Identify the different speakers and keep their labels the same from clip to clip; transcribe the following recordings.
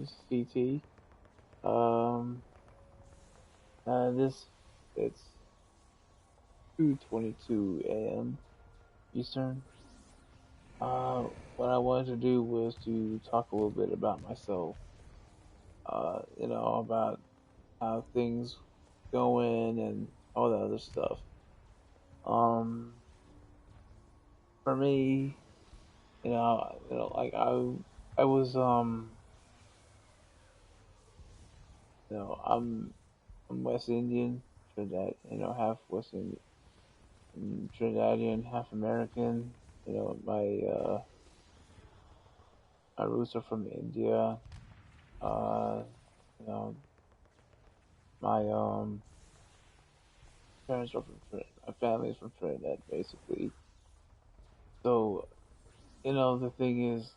Speaker 1: CT. Um, this it's 2:22 a.m. Eastern. Uh, what I wanted to do was to talk a little bit about myself. About how things going and all that other stuff. Um, for me, like I was I'm West Indian, Trinidad, half West Indian, Trinidadian, half American. My roots are from India. Uh, you know, my parents are from my family is from Trinidad, basically. So the thing is,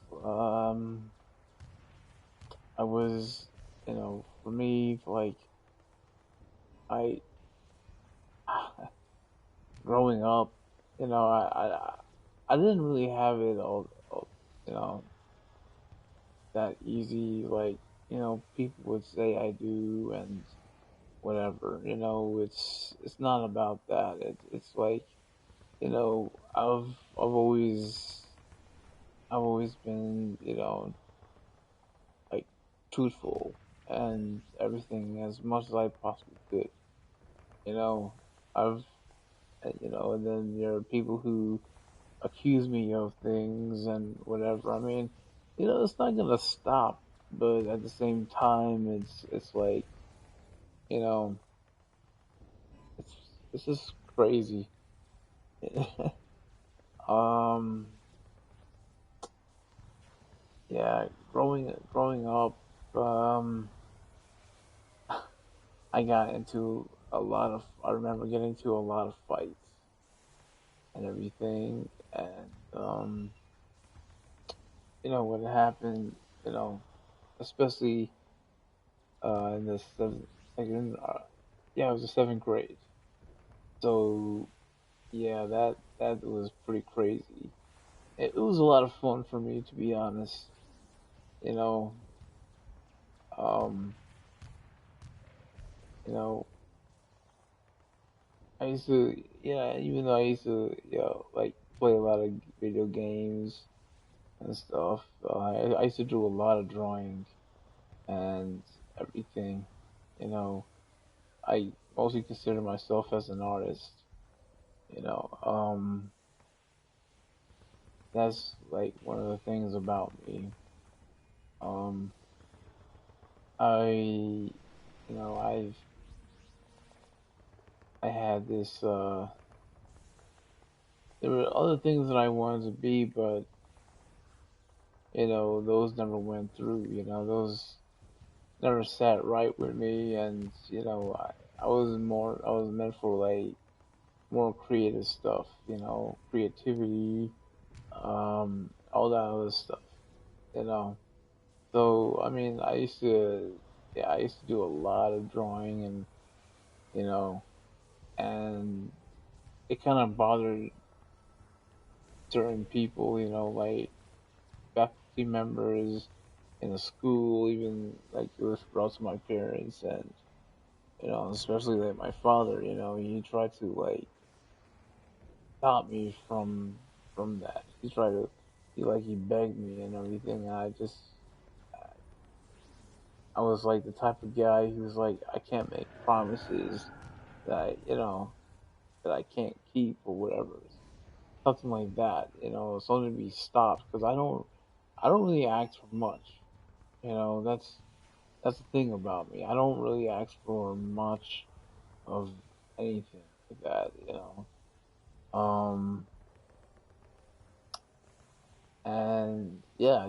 Speaker 1: I was, for me, like I growing up, I didn't really have it all you know, that easy. Like, people would say I do and whatever. It's not about that. It's like, I've always been, like truthful and everything as much as I possibly could. You know, I've and then there are people who accuse me of things and whatever. I mean, it's not gonna stop, but at the same time, it's like, you know, it's it's just crazy. um, yeah, growing up, um, I got into a lot of. I remember getting into a lot of fights and everything, and what happened, you know, especially in the seventh, like yeah, it was the seventh grade. So yeah, that was pretty crazy. It was a lot of fun for me, to be honest. You know, um, you know, I used to, yeah, even though I used to, like play a lot of video games and stuff, I used to do a lot of drawing and everything. You know, I mostly consider myself as an artist. You know, that's like one of the things about me. Um, I, I had this. There were other things that I wanted to be, but those never went through. Those never sat right with me, and I was meant for like more creative stuff. Creativity, all that other stuff. You know, so I mean, yeah, I used to do a lot of drawing, and you know, and it kind of bothered certain people. Like faculty members in the school, even like it was brought to my parents, and especially like my father. He tried to like stop me from that. He begged me and everything. And I was like the type of guy who's like, I can't make promises that that I can't keep or whatever, something like that. Something to be stopped because I don't really ask for much. That's the thing about me. I don't really ask for much of anything like that. And yeah,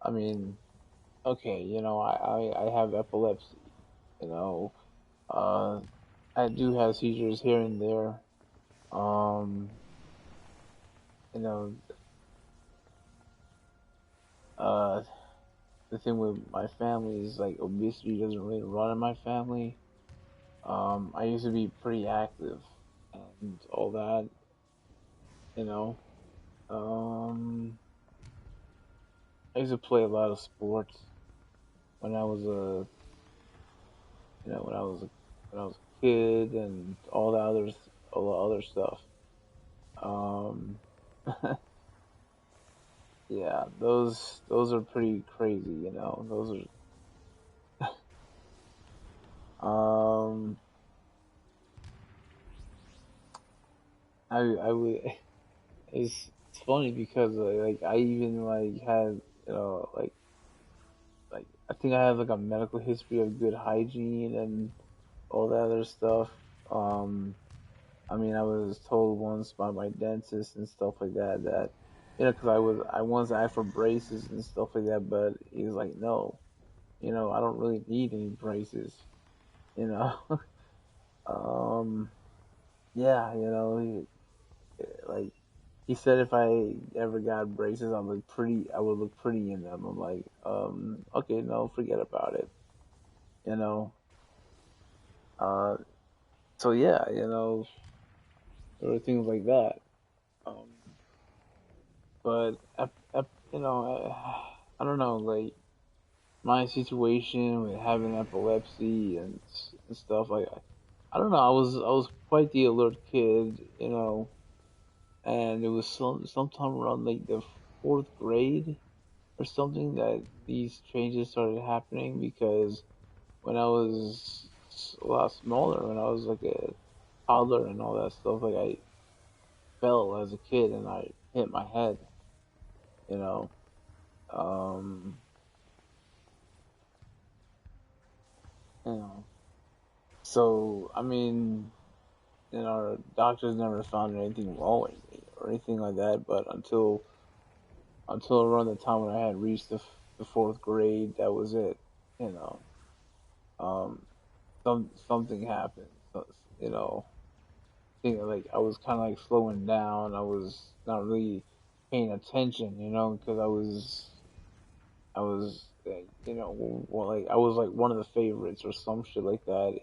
Speaker 1: I mean, okay, I have epilepsy. You know, uh, I do have seizures here and there. Um, you know, uh, the thing with my family is like obesity doesn't really run in my family. I used to be pretty active and all that, you know. Um, I used to play a lot of sports. when I was a when I was a kid and all the other stuff. Um, yeah, those are pretty crazy, you know. Those are I would it's funny because like I even like had like I think I have like a medical history of good hygiene and all that other stuff. Um, I mean, I was told once by my dentist and stuff like that that because I once asked for braces and stuff like that, but he was like, no, I don't really need any braces, you know. um, yeah, like he said if I ever got braces, I would look pretty in them. I'm like, okay, no, forget about it, you know. Uh, so yeah, there were things like that. Um, but I don't know, like my situation with having epilepsy and stuff like I don't know. I was quite the alert kid, and it was sometime around like the fourth grade or something that these changes started happening because when I was a lot smaller, when I was like a toddler and all that stuff, like I fell as a kid and I hit my head, you know. Um, you know. So I mean, doctors never found anything wrong with me or anything like that. But until around the time when I had reached the fourth grade, that was it. You know, um, something happened. So, you know, like I was kind of like slowing down. I was not really paying attention. Because I was like, well, like I was like one of the favorites or some shit like that.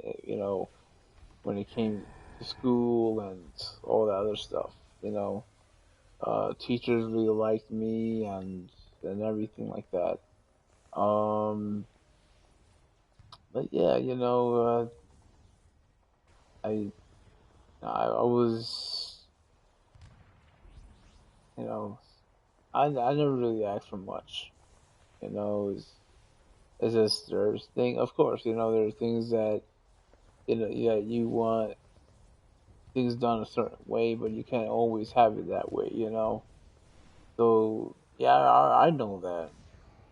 Speaker 1: When it came to school and all that other stuff. You know, teachers really liked me and everything like that. But yeah, I I was you know I never really asked for much. It's just there's thing. Of course, there are things that yeah you want things done a certain way, but you can't always have it that way. So yeah, I know that.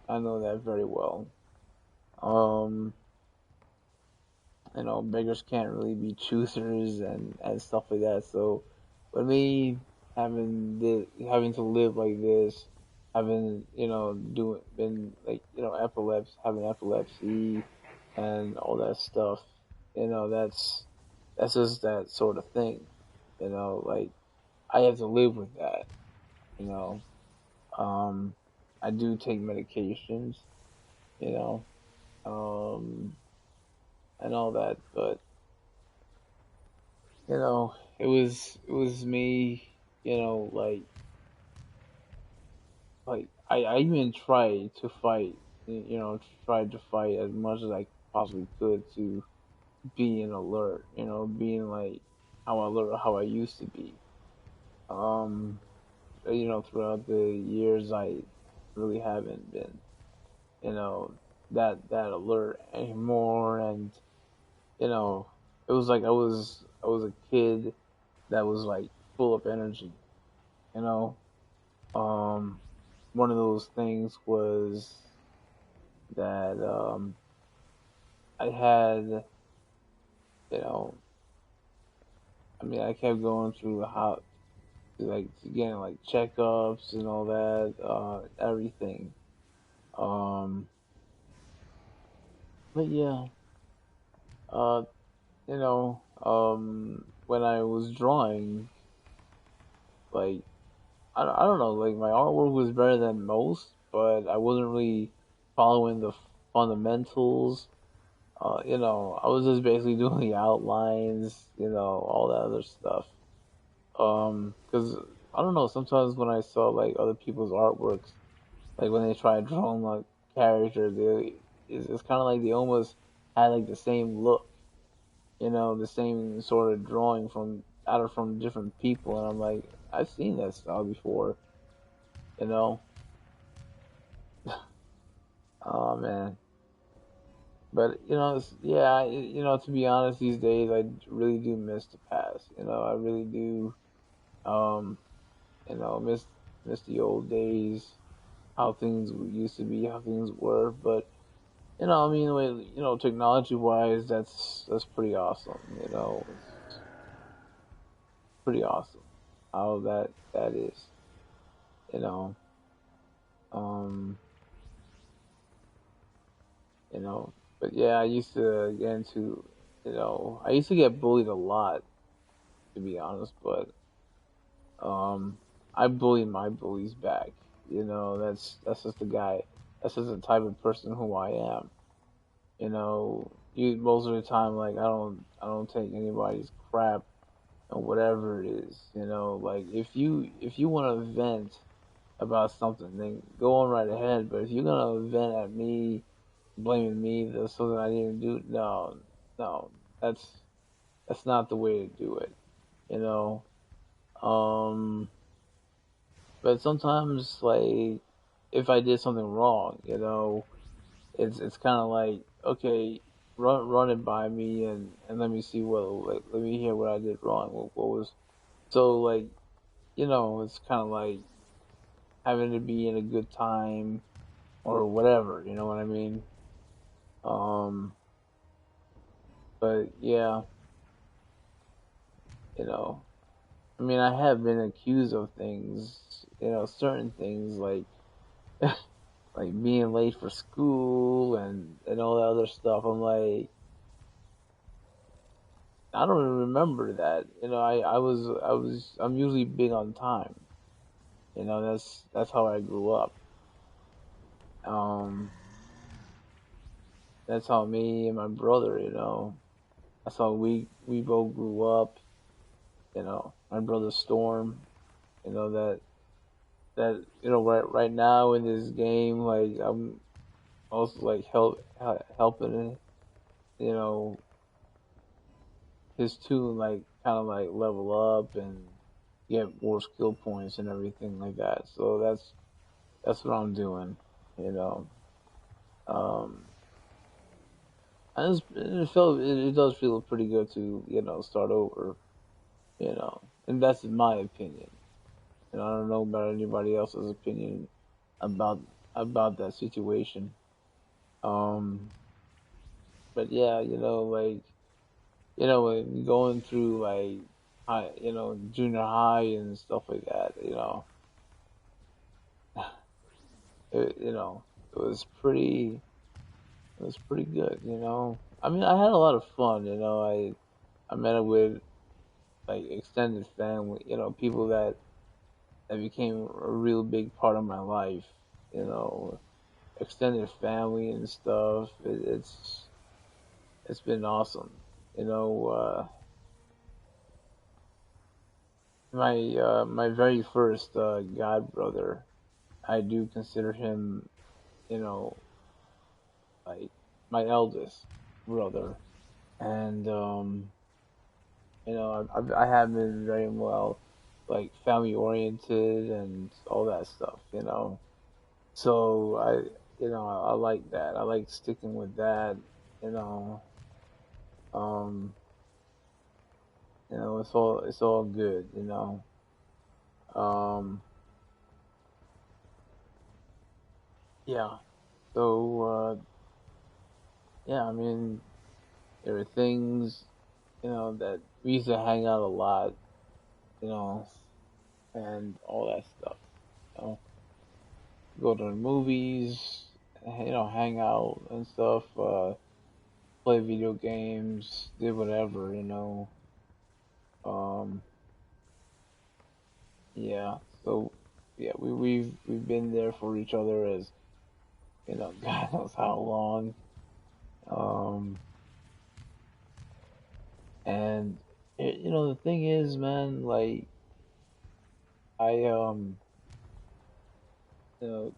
Speaker 1: I know that very well. Um, beggars can't really be choosers and stuff like that. So, with me having to live like this, having doing been like having epilepsy and all that stuff, that's just that sort of thing. Like I have to live with that. You know, um, I do take medications. You know, um, and all that, but it was me, I even tried to fight, tried to fight as much as I possibly could to be an alert, being like how I used to be. Um, throughout the years, I really haven't been, you know, that alert anymore, and you know, it was like I was a kid that was like full of energy, you know. Um, One of those things was that I had, you know, I mean, I kept going through how like getting like checkups and all that, everything. Um, but yeah, uh, when I was drawing, like I don't know, like my artwork was better than most, but I wasn't really following the fundamentals. I was just basically doing the outlines, all that other stuff. Because I don't know, sometimes when I saw like other people's artworks, like when they try drawing like characters, it's kind of like they almost had like the same look, the same sort of drawing from different people, and I'm like, I've seen that style before, you know. Oh man, but yeah, to be honest, these days I really do miss the past. I really do. Um, miss the old days, how things used to be, how things were. But I mean, technology wise, that's pretty awesome. It's pretty awesome how that is. You know, um, you know. But yeah, I used to get into, I used to get bullied a lot, to be honest. But um, I bully my bullies back. That's just the guy. That's just the type of person who I am. You most of the time, like I don't take anybody's crap or whatever it is. Like if you want to vent about something, then go on right ahead. But if you're gonna vent at me, blaming me for something I didn't do, no, no, that's that's not the way to do it. You know. Um, but sometimes, like, if I did something wrong, it's kind of like, okay, run it by me, and let me see let me hear what I did wrong. What was so, like, it's kind of like having to be in a good time or whatever. You know what I mean? Um, but yeah, you know, I mean, I have been accused of things, certain things like like being late for school and all that other stuff. I'm like, I don't even remember that. I'm usually big on time. That's how I grew up. Um, that's how me and my brother, that's how we both grew up. My brother Storm, that right now in this game, like I'm also like helping, you know, his tune like kind of like level up and get more skill points and everything like that. So that's what I'm doing, you know. Um, it does feel pretty good to start over, and that's my opinion. I don't know about anybody else's opinion about that situation. Um, but yeah, like when going through like junior high and stuff like that, it it was pretty it was pretty good. I mean, I had a lot of fun. I met up with like extended family, people that became a real big part of my life. You know, extended family and stuff. It's been awesome. You know, my very first god brother, I do consider him, you know, like my eldest brother, and I have been very well, like family oriented and all that stuff. So I like that. I like sticking with that. You know, um, it's all good. Um, yeah. So yeah, I mean, there are things that we used to hang out a lot. You know, and all that stuff. You know, go to the movies. Hang out and stuff. Play video games. Did whatever. Um, yeah. So yeah, we've been there for each other as God knows how long. Um, and the thing is, man, like I you know,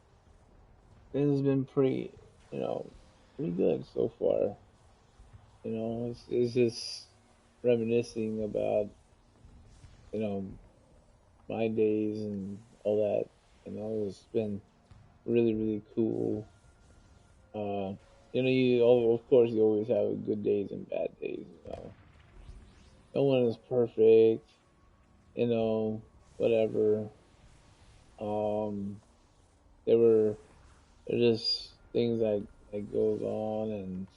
Speaker 1: this has been pretty pretty good so far. It's just reminiscing about you know my days and all that. It's been really really cool. Uh, of course you always have good days and bad days. No one is perfect. Whatever. Um, there were there's just things that goes on, and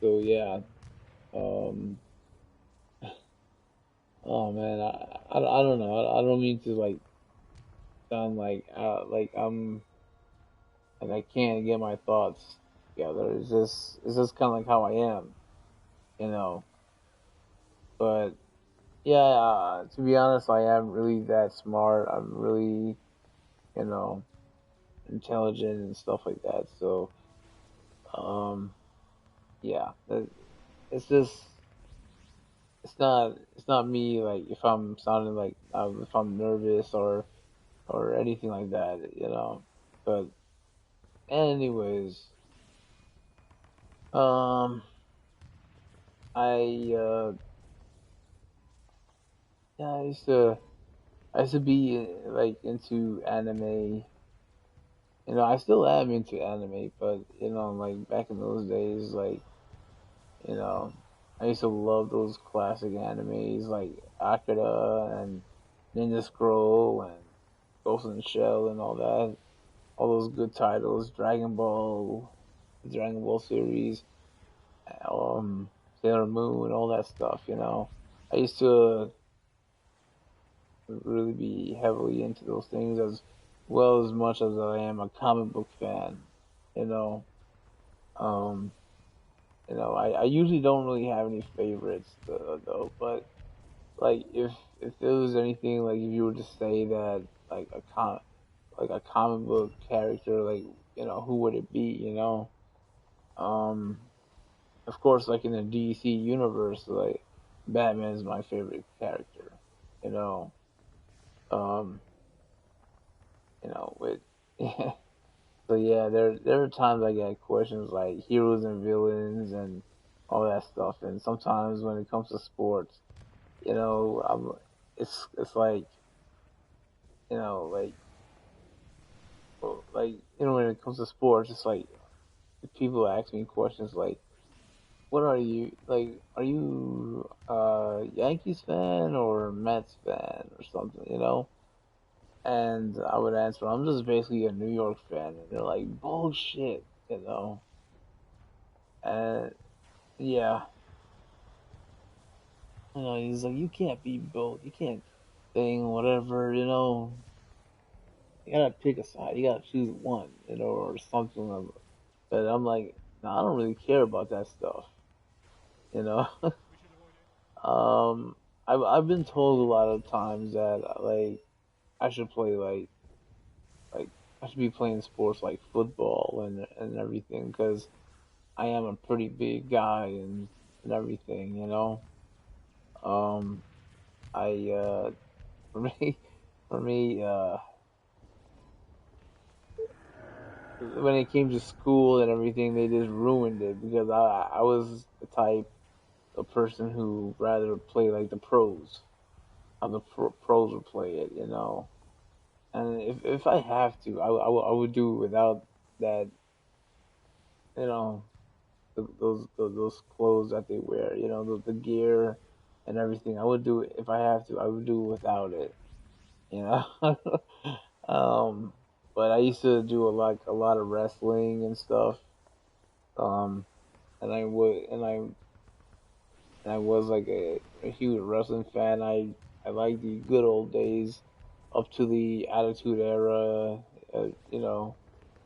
Speaker 1: so yeah. Um, oh man, I don't know. I don't mean to like sound like I'm like I can't get my thoughts together. It's just kind of like how I am, you know. But yeah, to be honest, I am really that smart. I'm really you know intelligent and stuff like that. So um, yeah, it's just it's not me like if I'm sounding like if I'm nervous or anything like that. But anyways, um, I yeah, I used to be like into anime. I still am into anime, but like back in those days, like you know, I used to love those classic animes like Akira and Ninja Scroll and Ghost in the Shell and all that. All those good titles, the Dragon Ball series, um, Sailor Moon, all that stuff. I used to really be heavily into those things as well as much as I am a comic book fan. You know, um, I usually don't really have any favorites though, but like if there was anything like if you were to say that like a comic book character like who would it be? Um, of course, like in the DC universe, like Batman is my favorite character. You know, um, with so yeah, there are times I get questions like heroes and villains and all that stuff, and sometimes when it comes to sports, I'm it's like like when it comes to sports, it's like people ask me questions like what are you like? Are you a Yankees fan or Mets fan or something? And I would answer, I'm just basically a New York fan, and they're like, bullshit. And yeah, he's like, you can't be both. You can't thing whatever. You gotta pick a side. You gotta choose one, or something. But I'm like, no, I don't really care about that stuff. You know. um, I've been told a lot of times that like I should play like I should be playing sports like football and everything because I am a pretty big guy and everything. Um, I for me for me when it came to school and everything, they just ruined it because I was the type of person who rather play like the pros, how the pros would play it. And if I have to, I would do it without that, you know, those clothes that they wear, the gear and everything. I would do it if I have to. I would do it without it, you know. um, but I used to do a lot of wrestling and stuff. Um, and I was like a huge wrestling fan. I like the good old days up to the Attitude Era,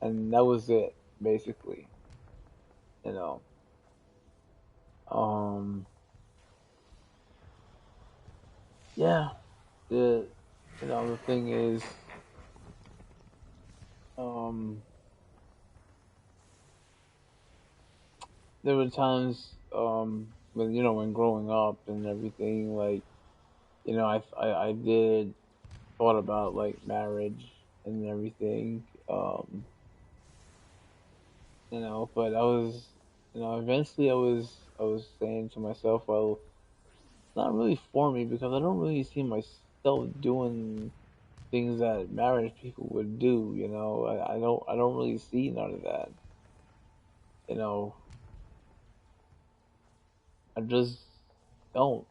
Speaker 1: and that was it basically. You know, um, yeah. The thing is, um, there were times when growing up and everything like I did thought about like marriage and everything. But I was, eventually I was saying to myself, well, it's not really for me because I don't really see myself doing things that married people would do. I don't really see none of that. You know, I just don't,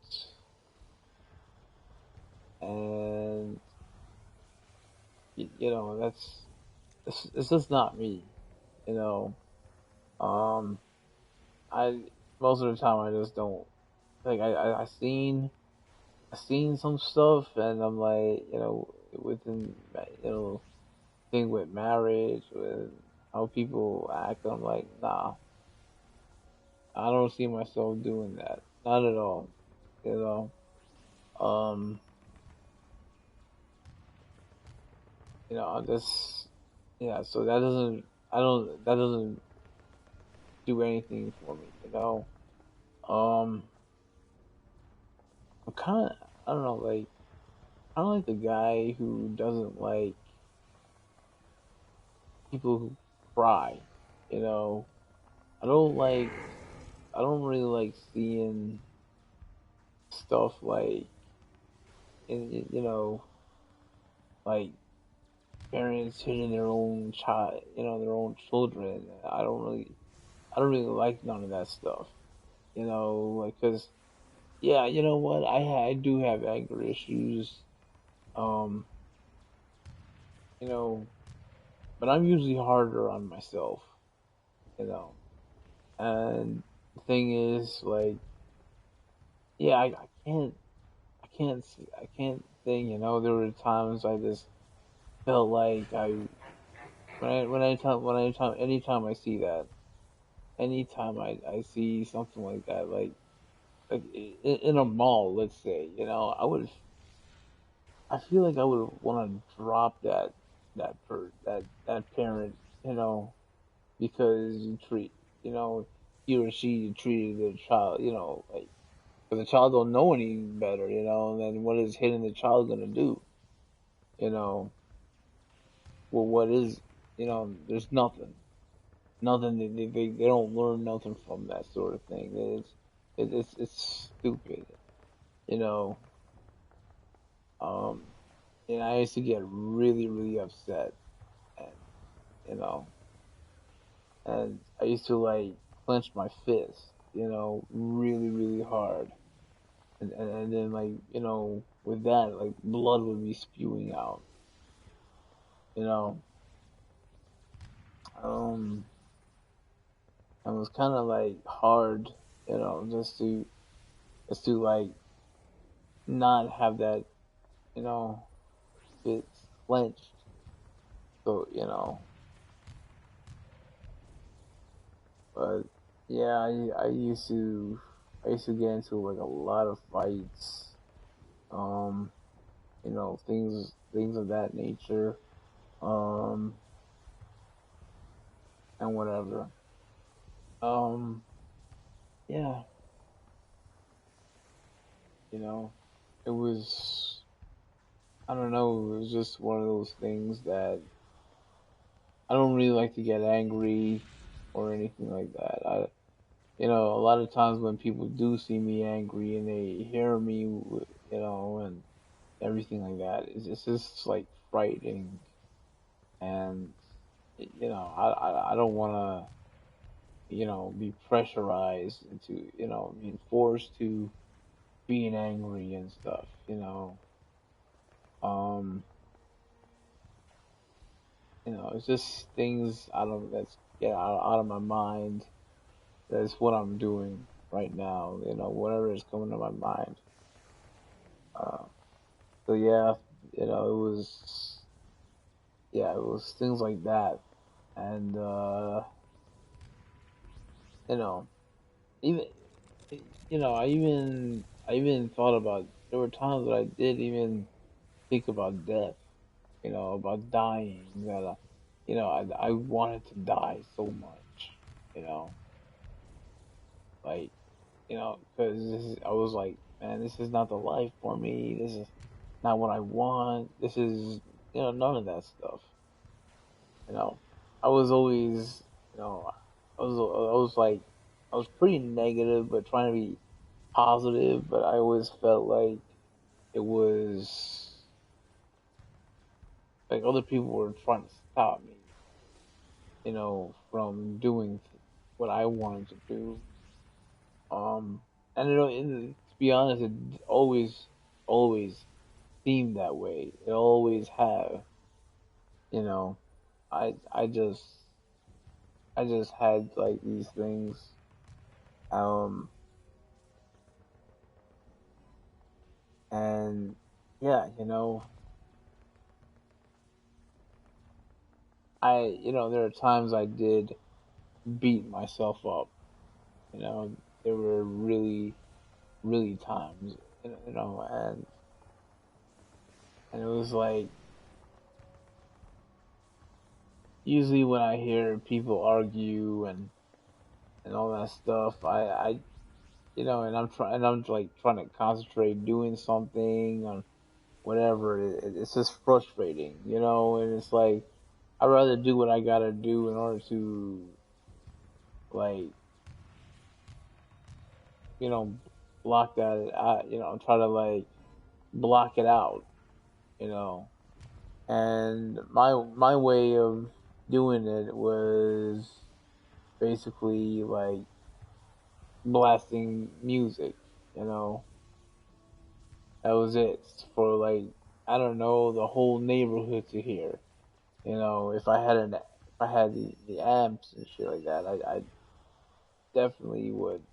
Speaker 1: and it's just not me. You know, um, I most of the time I just don't like. I seen some stuff, and I'm like, within thing with marriage, with how people act. I'm like, nah, I don't see myself doing that. Not at all. You know. Um, I just yeah. So that doesn't do anything for me. Um, I'm kind of I don't know, like I don't like the guy who doesn't like people who cry. You know, I don't like I don't really like seeing stuff like like parents hitting their own child, their own children. I don't really like none of that stuff. Like, cause yeah, you know what? I do have anger issues. Um, you know, but I'm usually harder on myself. You know, and the thing is, like, yeah, I can't think. There were times I just felt like anytime I see that, anytime I see something like that, like in a mall, let's say, I feel like I would want to drop that parent, because you know, he or she treated their child, like, but the child don't know any better, and then what is hitting the child gonna do, you know? Well, what is, there's nothing. They don't learn nothing from that sort of thing. It's stupid, you know. Um, and I used to get really really upset, and you know, and I used to like clench my fist, really really hard, and then like with that like blood would be spewing out, you know. Um, and it was kind of like hard, just to like not have that, you know, fist clenched. So but yeah, I used to get into like a lot of fights, um, things of that nature, um, and whatever. Um, yeah, you know, it was I don't know, it was just one of those things that I don't really like to get angry or anything like that. A lot of times when people do see me angry and they hear me, and everything like that, it's just like frightening, and I don't want to, be pressurized into, being forced to being angry and stuff. Um, it's just things that's get out of my mind. That's what I'm doing right now. Whatever is coming to my mind. Uh, so yeah, it was things like that, and you know, even I even thought about. There were times that I did even think about death. About dying. That I wanted to die so much. You know, like because I was like, man, this is not the life for me. This is not what I want. This is none of that stuff. You know, I was always, you know. I was pretty negative, but trying to be positive. But I always felt like it was like other people were trying to stop me, from doing what I wanted to do. And to be honest, it always seemed that way. It always have, you know. I I just I just had like these things. Um, and yeah, there are times I did beat myself up. You know, there were really times, and it was like usually when I hear people argue and all that stuff, and I'm like trying to concentrate doing something or whatever. It's just frustrating, and it's like I'd rather do what I gotta do in order to like you know block that out, try to like block it out, you know. And my way of doing it was basically like blasting music, you know. That was it for like I don't know the whole neighborhood to hear. If I had the amps and shit like that, I definitely would,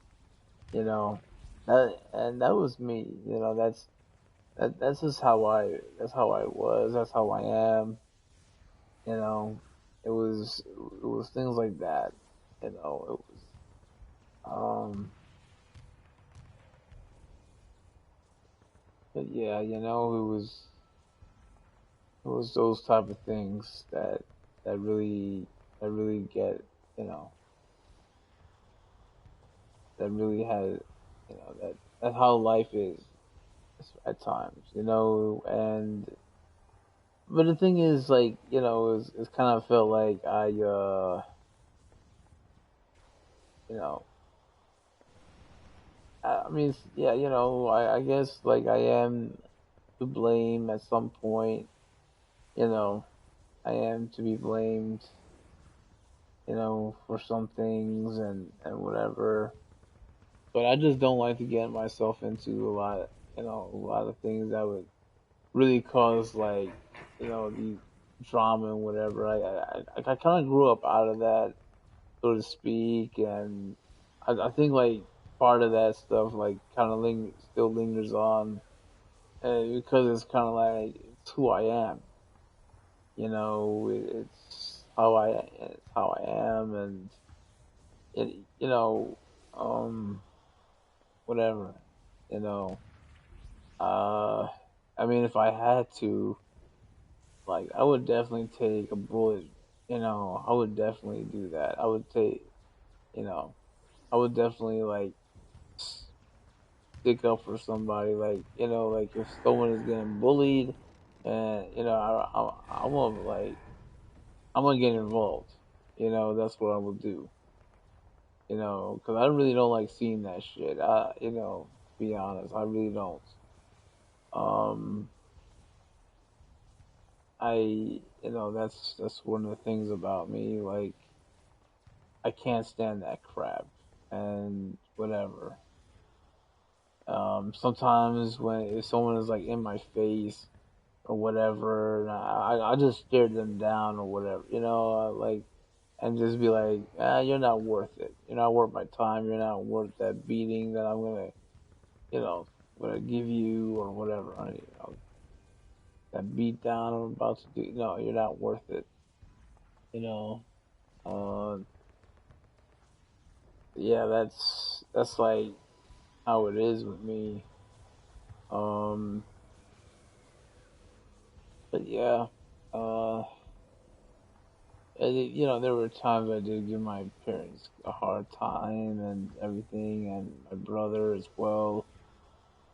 Speaker 1: you know. And that was me, that's just that's how I was, that's how I am, you know. It was things like that, it was but yeah, it was those type of things that really that really get, you know, that really had, that's how life is at times, and but the thing is, like, it's kind of felt like you know, I mean, yeah, I guess like I am to blame at some point, you know, I am to be blamed, for some things and whatever. But I just don't like to get myself into a lot of things that would really cause like, the drama and whatever. I kind of grew up out of that, so to speak, and I think like part of that stuff like kind of still lingers on, because it's kind of like it's who I am, it's how I am, and it, um, whatever, you know. Uh, I mean, if I had to, like, I would definitely take a bullet. I would definitely do that. You know, I would definitely like stick up for somebody. Like, like if someone is getting bullied, and I'm gonna get involved. That's what I will do. Because I really don't like seeing that shit. To be honest, I really don't. Um, that's one of the things about me. Like, I can't stand that crap and whatever. Sometimes if someone is like in my face or whatever, and I just stare them down or whatever, like, and just be like, you're not worth it. You're not worth my time. You're not worth that beating that you know, gonna give you or whatever. That beat down I'm about to do. No, you're not worth it. You know. Uh, yeah, that's like how it is with me. Um, but yeah, uh, there were times I did give my parents a hard time and everything, and my brother as well.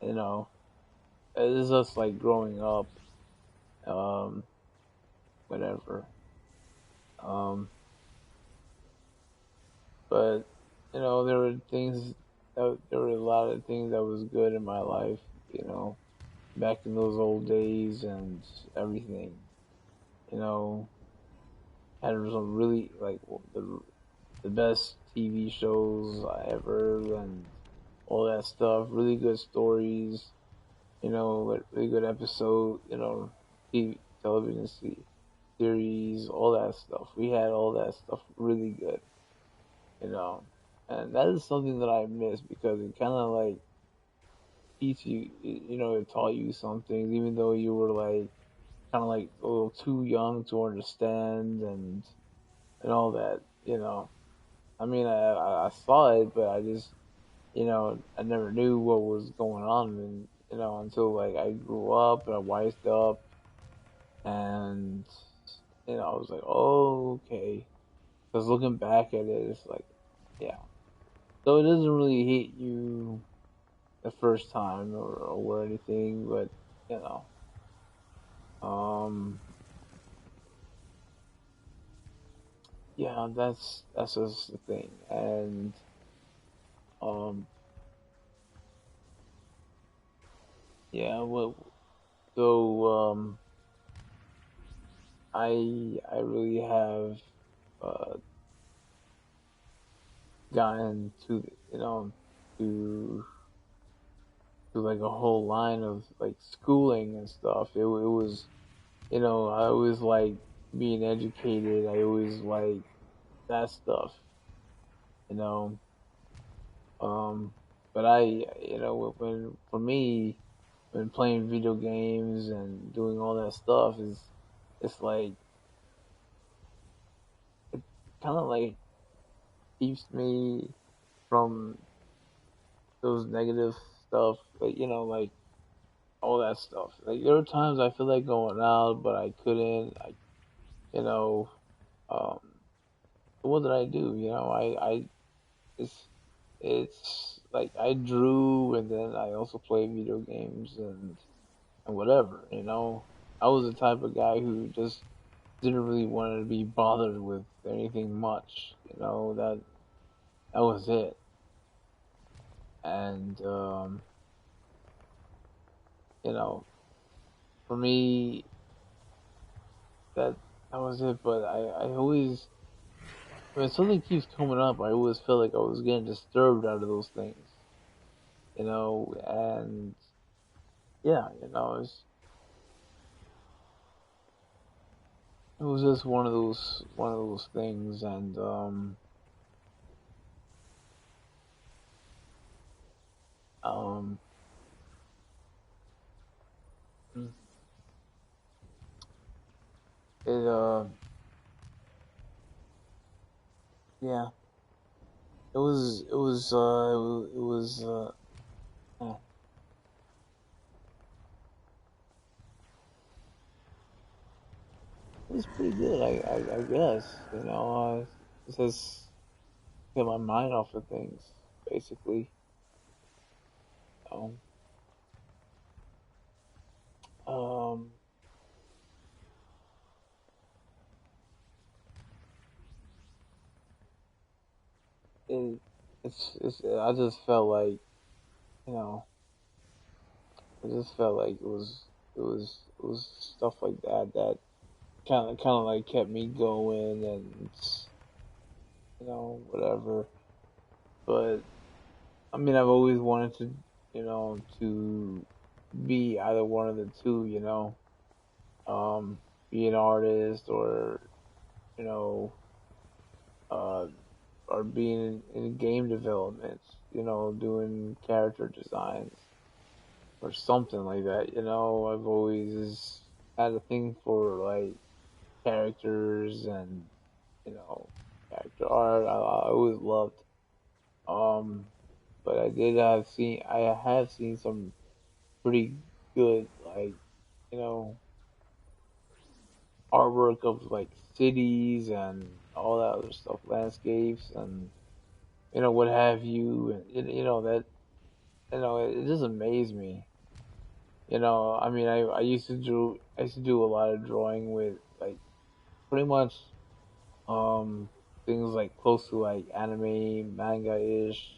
Speaker 1: You know, it is just like growing up, um, whatever. Um, But there were things there were a lot of things that was good in my life. You know, back in those old days and everything. You know, had some really like the best TV shows I ever and all that stuff. Really good stories. Like really good episode. TV, television series, all that stuff. We had all that stuff really good. You know, and that is something that I miss because it kind of like teach you. It taught you some things, even though you were like kind of like a little too young to understand and all that. I mean, I saw it, but I just I never knew what was going on, and until like I grew up and I wised up, and I was like, oh, okay. Because looking back at it, it's like, yeah. So it doesn't really hit you the first time or anything, but you know, um, yeah, that's just the thing, and um, yeah, well, so I really have uh gotten to to like a whole line of like schooling and stuff. It was I always like being educated. I always like that stuff, you know. But when for me, when playing video games and doing all that stuff it's like it kind of like keeps me from those negative stuff, like like all that stuff. Like there were times I feel like going out, but I couldn't. You know, um, what did I do? It's it's like I drew, and then I also played video games and whatever. I was the type of guy who just didn't really want to be bothered with anything much. That was it. And you know, for me, that that was it. But I always when something keeps coming up, I always feel like I was getting disturbed out of those things. And yeah, it was just one of those things, and um, it yeah, it was eh, it was pretty good, I guess. Just get my mind off of things, basically. Um, um, it, it's I just felt like you know I just felt like it was stuff like that kind of like kept me going and whatever. But I mean, I've always wanted to be either one of the two, um, be an artist you know, uh, or being in game development, doing character designs or something like that. I've always had a thing for like characters and you know character art. I always loved. Um, but I have seen some pretty good like you know artwork of like cities and all that other stuff, landscapes and what have you, and that it just amazed me. I mean, I used to do a lot of drawing with like pretty much. things like close to like anime, manga ish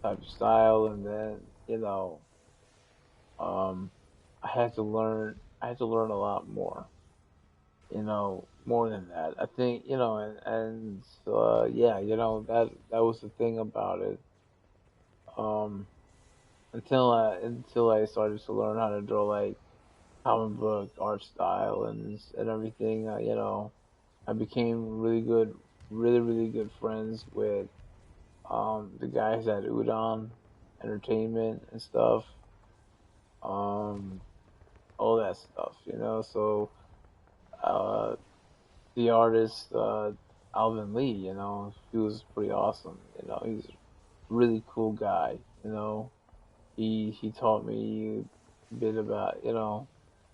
Speaker 1: type style, and then um, I had to learn a lot more, more than that. I think, yeah, that was the thing about it. Um, until I started to learn how to draw like comic book art style and everything, I became really good friends with the guys at Udon Entertainment and stuff, um, all that stuff, So uh, the artist Alvin Lee, he was pretty awesome. He's a really cool guy. He taught me a bit about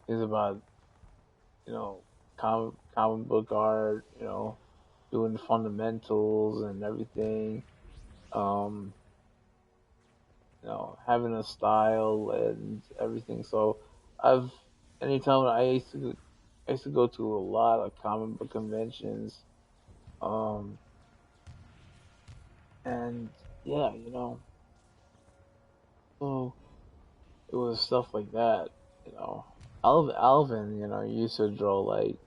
Speaker 1: things about you know comic book art. Doing the fundamentals and everything. Um, having a style and everything. So I've anytime I used to go to a lot of comic book conventions. Um, and yeah, so it was stuff like that. You know, Alvin, used to draw like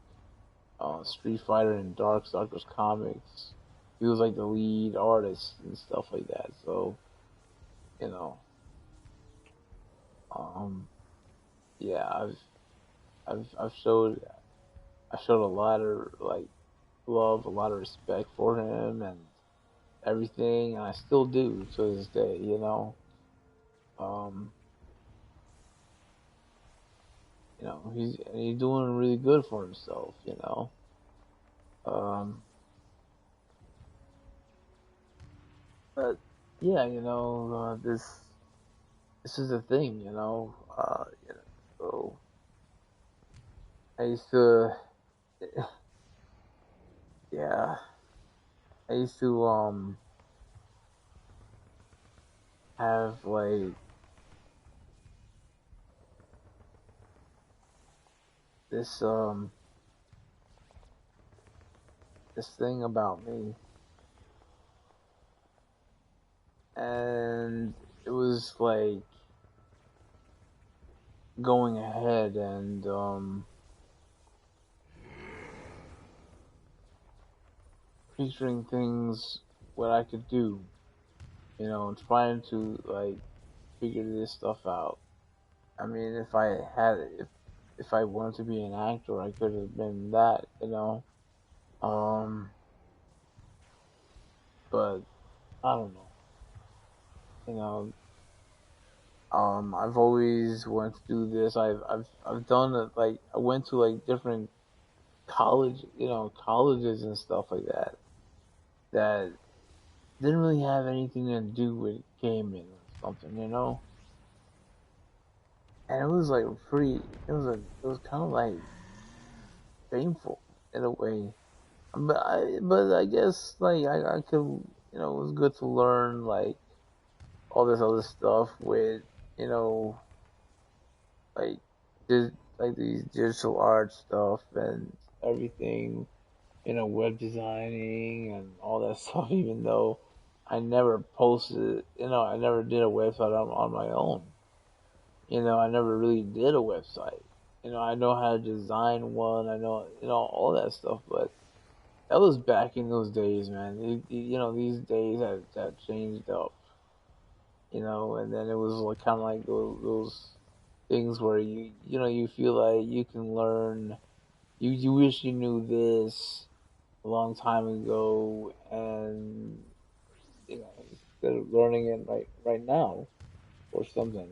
Speaker 1: Street Fighter and Darkest comics. He was like the lead artist and stuff like that. So you know, um, yeah, I've showed a lot of like love, a lot of respect for him and everything, and I still do to this day. Um, he's doing really good for himself. Um, but yeah, this is the thing. So I used to, yeah, I used to have like this this thing about me, and it was like going ahead and picturing things what I could do, trying to like figure this stuff out. I mean, if I wanted to be an actor, I could have been that. Um, but I don't know. You know, I've always wanted to do this. I've done it. Like I went to like different colleges and stuff like that that didn't really have anything to do with gaming or something. And it was like pretty. It was kind of like painful in a way. But I guess like I could, it was good to learn like all this other stuff with, you know, like like these digital art stuff and everything, web designing and all that stuff. Even though I never posted, I never did a website on my own. I never really did a website. I know how to design one. I know, all that stuff, but that was back in those days, man. These days have changed up, and then it was like kind of like those things where you feel like you can learn. You wish you knew this a long time ago, and instead of learning it right now or something.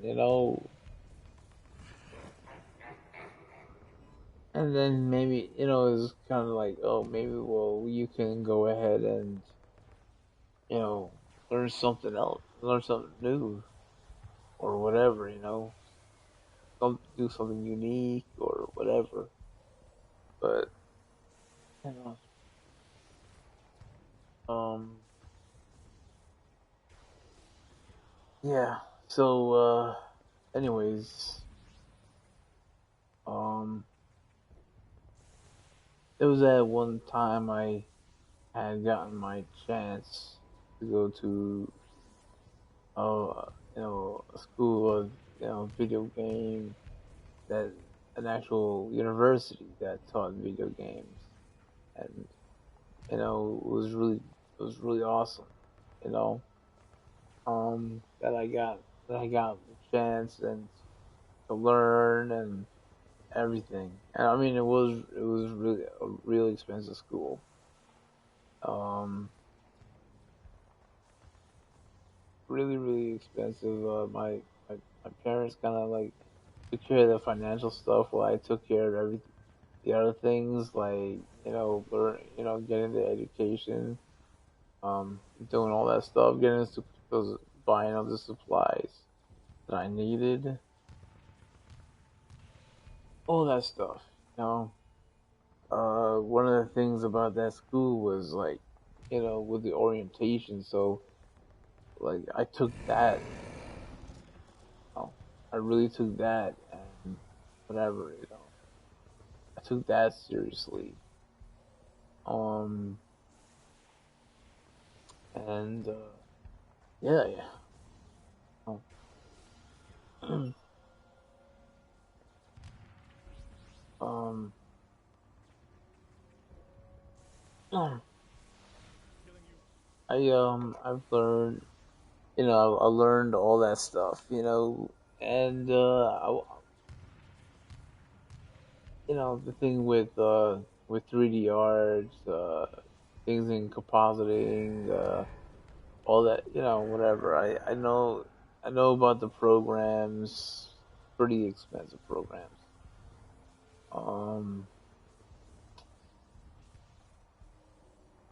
Speaker 1: And then maybe it's kind of like, oh, maybe, well, you can go ahead and you know learn something else, learn something new or whatever. Do something unique or whatever. But you know, um, yeah. So, anyways, um, it was at one time I had gotten my chance to go to a school of video game that an actual university that taught video games, and it was really awesome. You know, that I got the chance and to learn and everything. And I mean, it was really a really expensive school. Um, really expensive. My parents kind of like took care of the financial stuff while I took care of everything, the other things like getting the education, doing all that stuff, getting those buying all the supplies that I needed, all that stuff. You know, one of the things about that school was like, with the orientation. So like I took that, know, I really took that and whatever, I took that seriously. Um, and yeah, yeah. Um, um, I've learned, I learned all that stuff, and the thing with 3D art, things in compositing, all that, whatever. I know about the programs, pretty expensive programs. Um,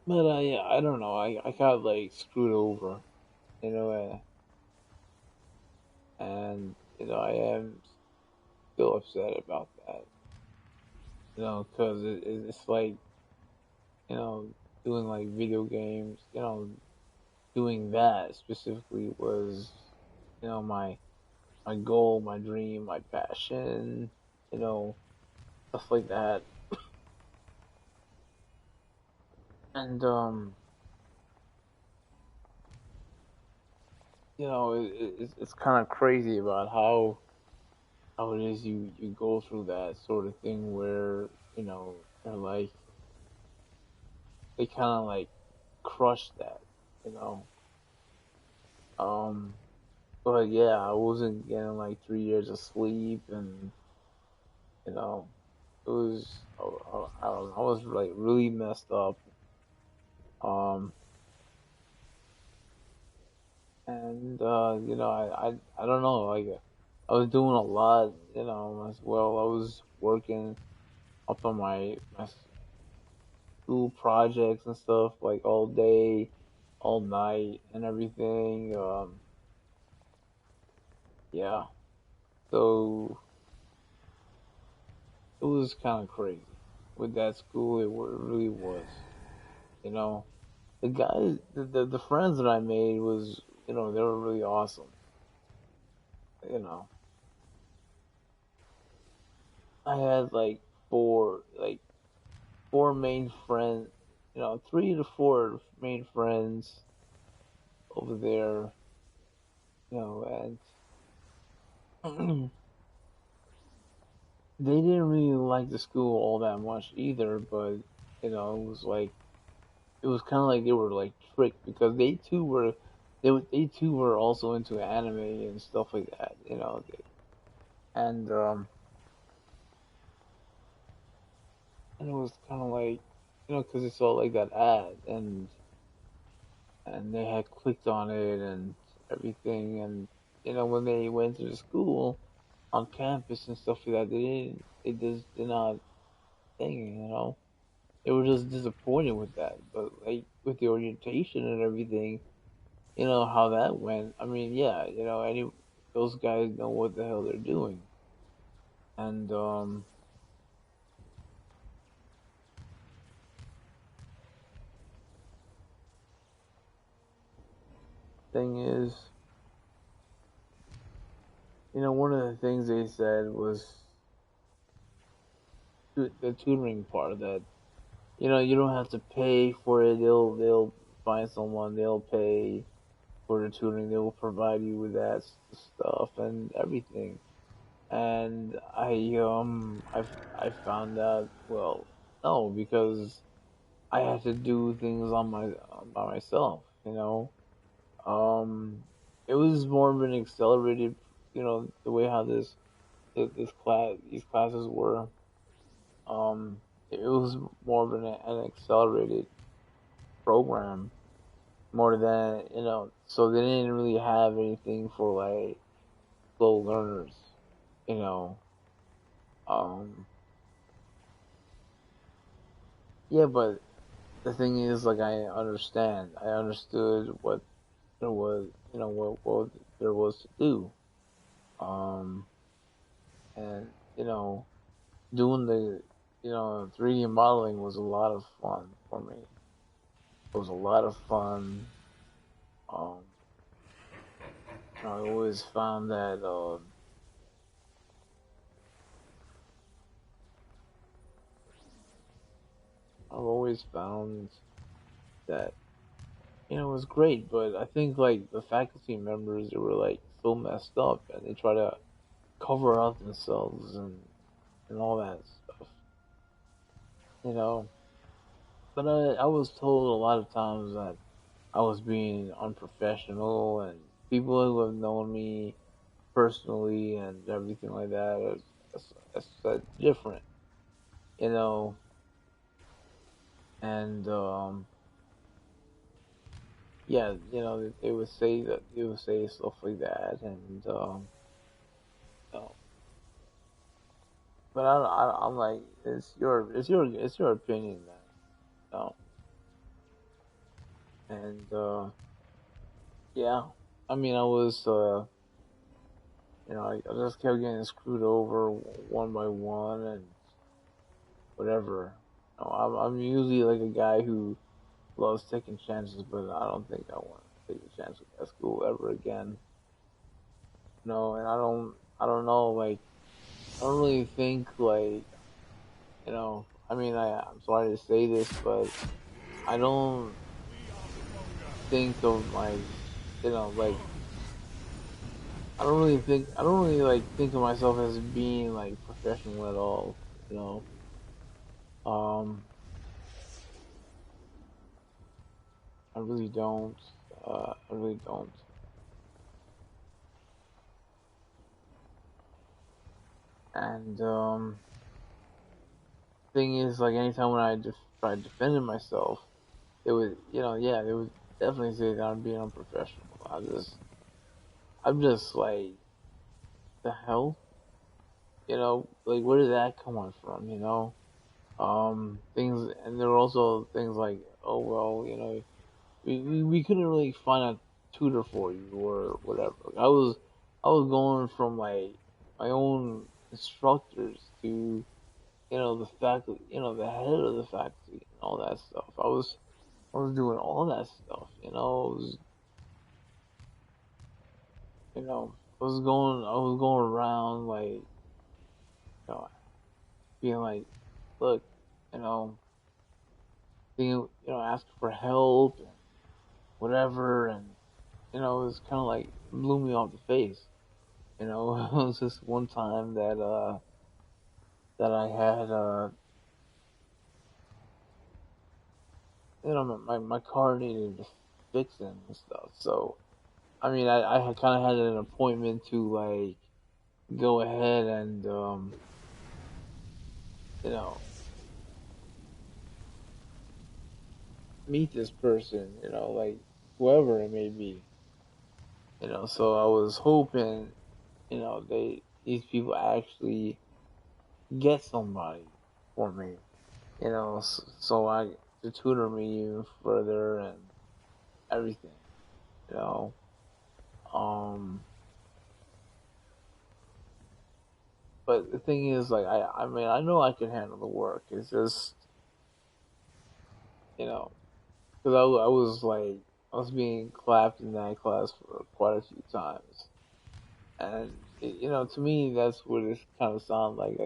Speaker 1: but I don't know. I got like screwed over, you know, and I am still upset about that, because it's like, you know, doing like video games, doing that specifically was, my goal, my dream, my passion, you know, stuff like that. And it's kind of crazy about how it is you go through that sort of thing where they're like they kind of like crush that, you know. Um, but yeah, I wasn't getting like 3 years of sleep, and you know, it was I don't know, I was like really messed up. Um, and I don't know, like I was doing a lot, as well. I was working up on my school projects and stuff like all day, all night, and everything. Yeah, so it was kind of crazy with that school. It really was. You know, the guys, the friends that I made was, they were really awesome. You know, I had like four main friends. Three to four main friends over there. And they didn't really like the school all that much either, but it was like it was kind of like they were like tricked because they too were also into anime and stuff like that, and and it was kind of like because they saw like that ad and they had clicked on it and everything, and when they went to the school on campus and stuff like that, they just did not think, they were just disappointed with that. But like with the orientation and everything, how that went. I mean, yeah, any those guys know what the hell they're doing. And thing is, one of the things they said was the tutoring part of that. you don't have to pay for it. They'll find someone. They'll pay for the tutoring. They will provide you with that stuff and everything. And I found out, well, no, because I had to do things on my by myself. Um, it was more of an accelerated, the way how these classes were. Um, it was more of an accelerated program more than so they didn't really have anything for like slow learners, you know. Um, yeah, but the thing is, like, I understood what there was, what there was to do. Um, and doing the 3D modeling was a lot of fun for me. It was a lot of fun. Um, I always found that I've always found that it was great, but I think like the faculty members, they were like so messed up, and they try to cover up themselves and all that stuff, you know. But I was told a lot of times that I was being unprofessional, and people who have known me personally and everything like that are different, you know. And yeah, they would say that they would say stuff like that, and uh, but I'm like, it's your opinion, man. No, and yeah, I mean, I was, I just kept getting screwed over one by one and whatever. I'm usually like a guy who loves taking chances, but I don't think I want to take a chance with that school ever again. No, and I don't know, like, I don't really think like, I mean, I'm sorry to say this, but I don't think of like, like I don't really like think of myself as being like professional at all. You know, um, I really don't. I really don't. And thing is, like anytime when tried defending myself, it would, yeah, they would definitely say that I'm being unprofessional. I'm just like, the hell, like where did that come on from? Things, and there were also things like, oh well, we couldn't really find a tutor for you or whatever. I was going from like my own instructors to the faculty, the head of the faculty and all that stuff. I was doing all that stuff. I was going around like being like, look, you know being asking for help and whatever, and it was kind of like blew me off the face. It was just one time that I had my car needed fixing and stuff. So I mean, I had kind of had an appointment to like go ahead and you know meet this person, like whoever it may be. So I was hoping these people actually get somebody for me, so I to tutor me even further and everything, you know. Um, but the thing is, like, I mean, I know I can handle the work. It's just, because I was like, I was being clapped in that class for quite a few times, and to me, that's what it kind of sounds like.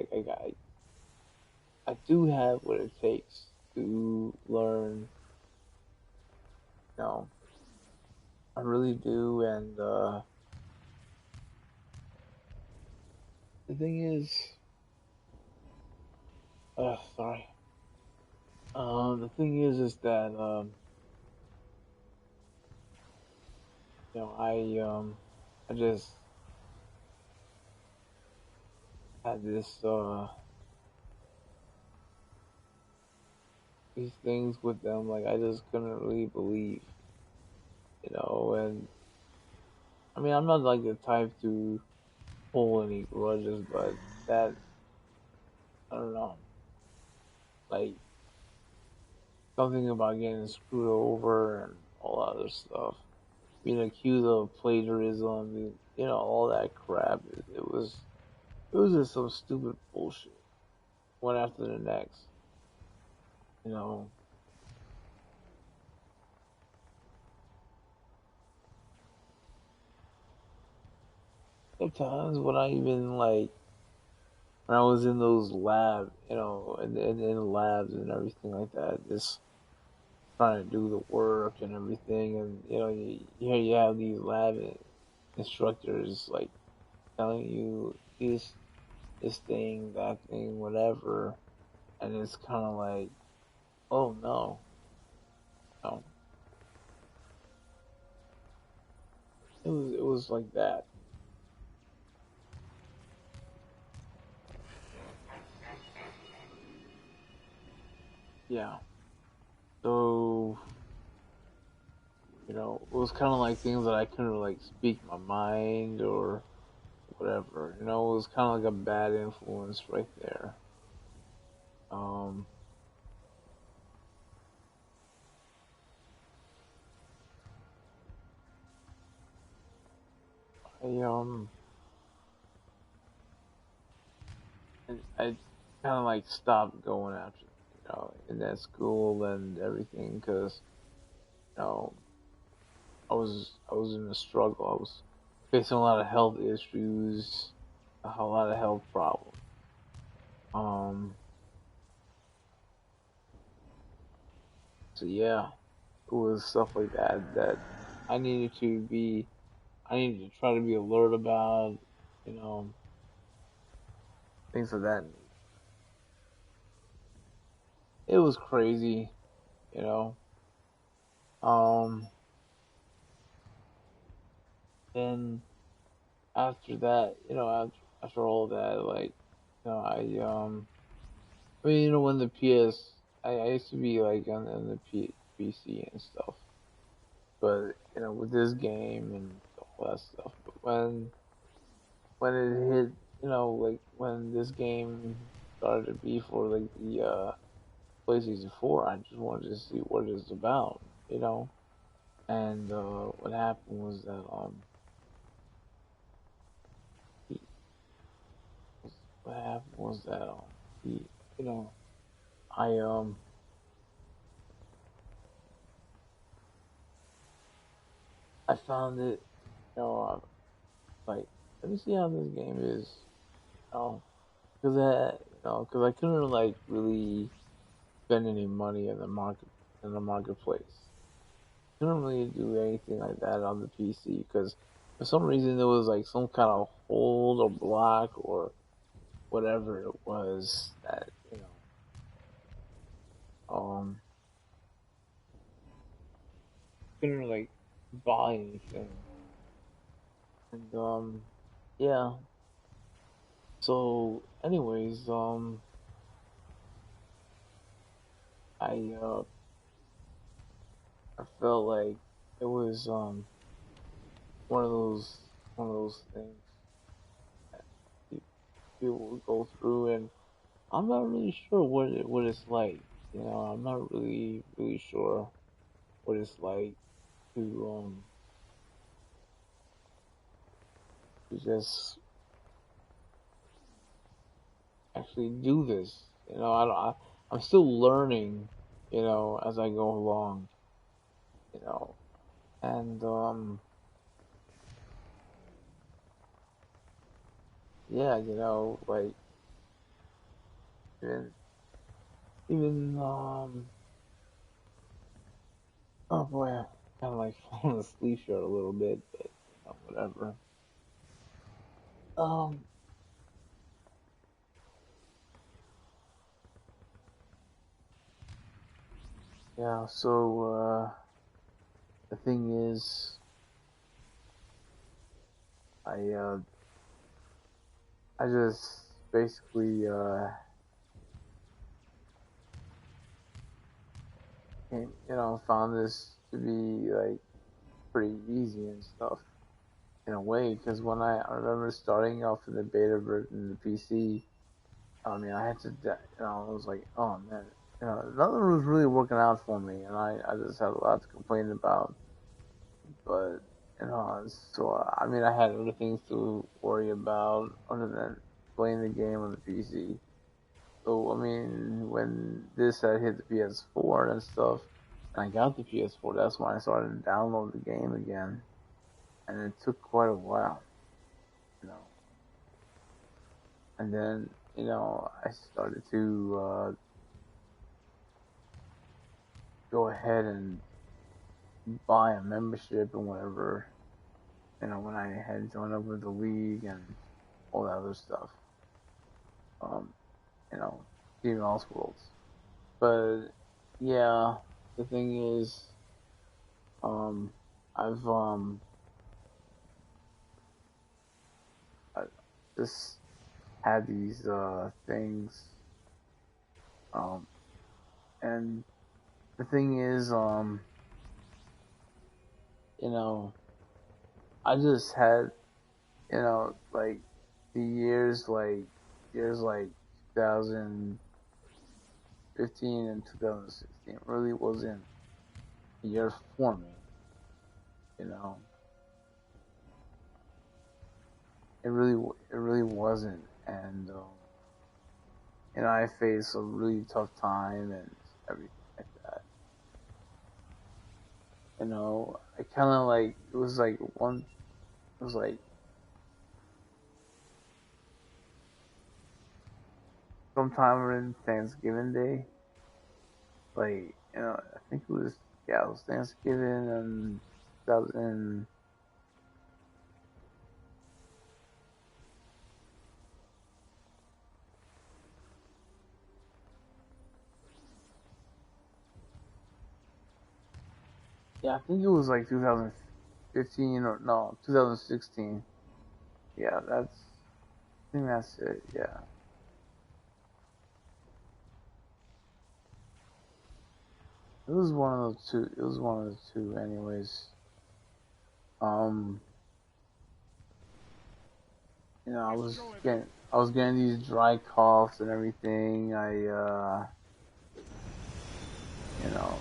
Speaker 1: I do have what it takes to learn, you know, I really do. And the thing is, sorry. The thing is that you know, I just had this these things with them, like I just couldn't really believe, you know. And I mean, I'm not like the type to hold any grudges, but that, I don't know, like something about getting screwed over and all that other stuff, being accused of plagiarism, you know, all that crap. It was just some stupid bullshit, one after the next, you know. Sometimes when I even like when I was in those labs, you know, in the labs and everything like that, just trying to do the work and everything, and you know, you have these instructors like telling you this thing, that thing, whatever, and it's kind of like, oh no, no, it was like that, yeah. So you know, it was kind of like things that I couldn't like speak my mind or whatever. You know, it was kind of like a bad influence right there. Um, I I kind of like stopped going after, you know, in that school and everything because you know I was in a struggle. I was facing a lot of health issues, a lot of health problems. Um, so yeah, it was stuff like that that I needed to be. I needed to try to be alert about, you know, things of that. It was crazy, you know. Um, then after that, you know, after all that, like, you know, I mean, you know, when the I used to be like on the PC and stuff, but you know, with this game and all that stuff, but when it hit, you know, like when this game started to be for like the PlayStation 4, I just wanted to see what it's about, you know. And what happened was that he, what happened was that he, you know, I I found it, you know, like let me see how this game is, you know, because I couldn't like really spend any money in the marketplace. Couldn't really do anything like that on the PC because for some reason there was like some kind of hold or block or whatever it was that um couldn't like buy anything. And yeah. So anyways, I I felt like it was one of those things that people would go through, and I'm not really sure what it's like. You know, I'm not really sure what it's like to just actually do this. You know, I'm still learning. You know, as I go along. You know, and yeah, you know, like even Even oh boy, I'm kind of like falling asleep here a little bit, but whatever. Um, yeah. So the thing is, I I just basically found this to be like pretty easy and stuff in a way, because when I remember starting off in the beta version of the PC, I mean, I had to, I was like, oh man, nothing was really working out for me, and I just had a lot to complain about. But, so, I mean, I had other things to worry about other than playing the game on the PC. So, I mean, when this had hit the PS4 and stuff, and I got the PS4, that's when I started to download the game again. And it took quite a while, you know. And then, I started to go ahead and buy a membership and whatever, when I had joined up with the league and all that other stuff. Um, Steven Worlds. But yeah, the thing is, um, I've I just had these things, um, and the thing is, you know, I just had, like the years like 2015 and 2016 really wasn't a year for me, you know. It really wasn't, and I faced a really tough time and everything like that. I kind of like it was like sometime around Thanksgiving Day, like I think it was, yeah, it was Thanksgiving and 2000. Yeah, I think it was like 2015 or no, 2016. Yeah, I think that's it. Yeah, it was one of those two. It was one of the two, anyways. Um, I was getting these dry coughs and everything. You know,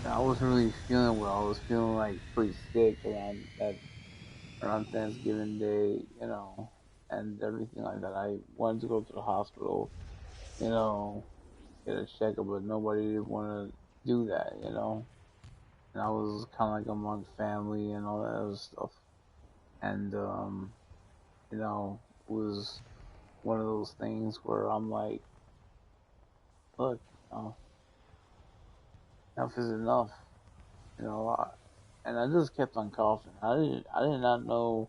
Speaker 1: I wasn't really feeling well. I was feeling like pretty sick around Thanksgiving Day, and everything like that. I wanted to go to the hospital, you know, get a checkup, but nobody did want to do that, And I was kind of like among family and all that other stuff, and it was one of those things where I'm like, look, enough is enough, you know. And I just kept on coughing. I did not know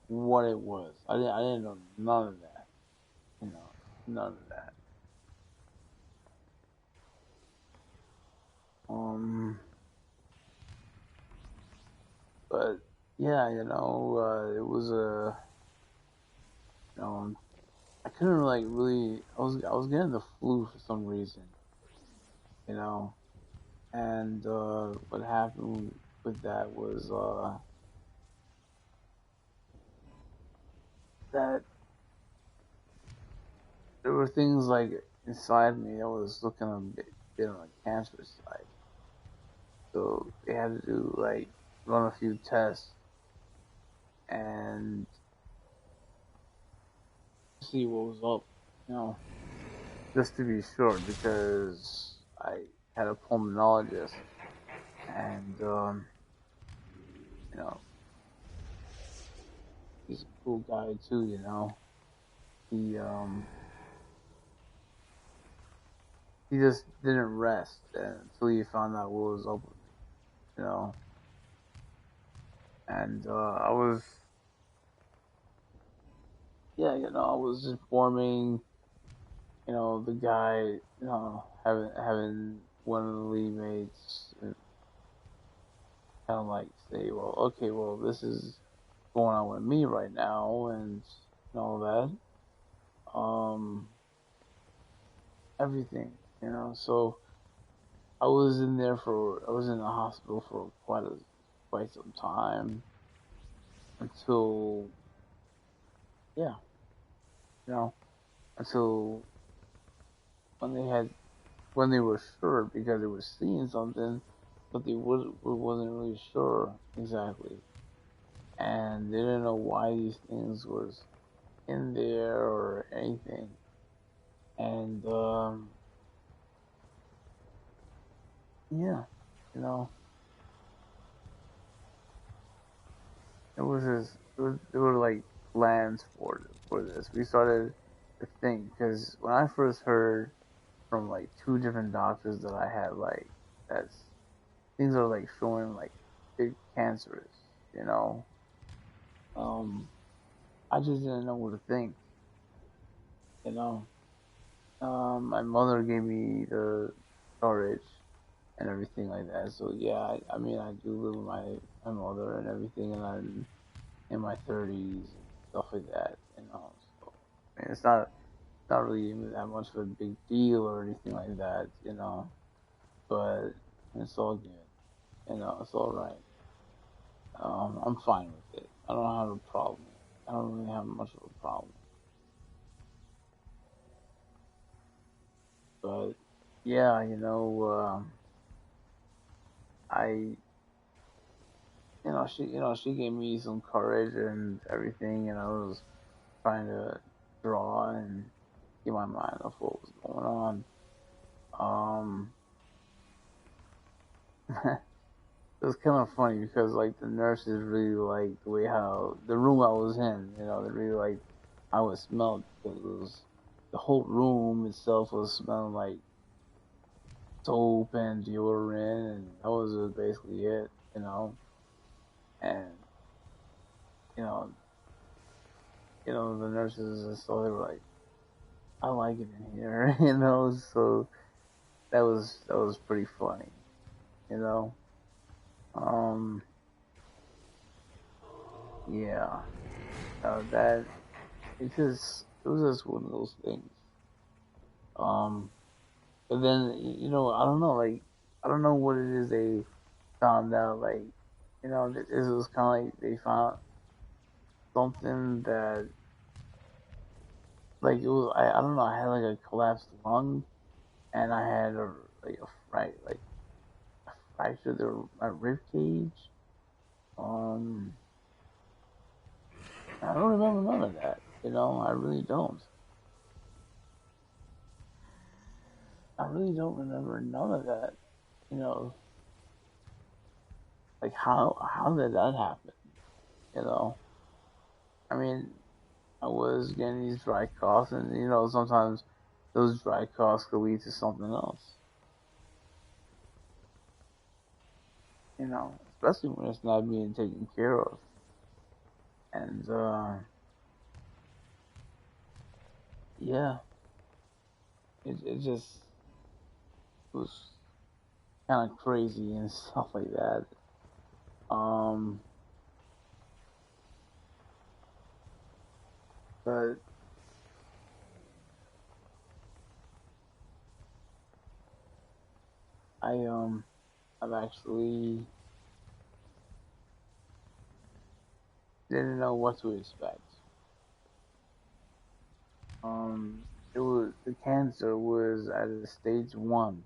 Speaker 1: what it was. I didn't know none of that, you know, none of that. Um, but yeah, it was you know, I couldn't like really. I was getting the flu for some reason, you know, and what happened with that was that there were things like inside me that was looking bit on the cancer side. So they had to do like run a few tests and uh, see what was up, you know, just to be sure, because I had a pulmonologist and you know, he's a cool guy too, He he just didn't rest until he found out what was up with me, you know. And I was, yeah, I was informing, the guy, having one of the lead mates kind of like say, well, okay, well, this is going on with me right now, and all that, everything, So I was in the hospital for quite some time until, yeah, you know, until when when they were sure because they were seeing something, but wasn't really sure exactly, and they didn't know why these things was in there or anything, and yeah, you know, there were like plans for this. We started to think because when I first heard from like two different doctors that I had like that's things are like showing like big cancerous, you know. Um, I just didn't know what to think, you know. My mother gave me the courage and everything like that. So yeah, I mean, I do live with my mother and everything, and I'm in my 30s and stuff like that, So I mean, it's not really even that much of a big deal or anything like that. But it's all good, It's all right. I'm fine with it. I don't have a problem. I don't really have much of a problem. But yeah, I, she gave me some courage and everything, and I was trying to draw and get my mind off what was going on. It was kind of funny because like the nurses really liked the way how the room I was in, they really liked how it smelled because it was the whole room itself was smelling like soap and deodorant, and that was basically it. And you know, the nurses and so they were like, I like it in here, So that was pretty funny, you know. Um, yeah, that it was just one of those things. Um, but then I don't know, like I don't know what it is they found out, like this was kind of like they found something that like it was I don't know I had like a collapsed lung and I had like a fractured my rib cage. Um, I don't remember none of that. I really don't. I really don't remember none of that. You know, like how did that happen? You know, I mean, I was getting these dry coughs, and sometimes those dry coughs could lead to something else. Especially when it's not being taken care of. And yeah, it just was kind of crazy and stuff like that. Um, but I've actually didn't know what to expect. It was the cancer was at a stage 1,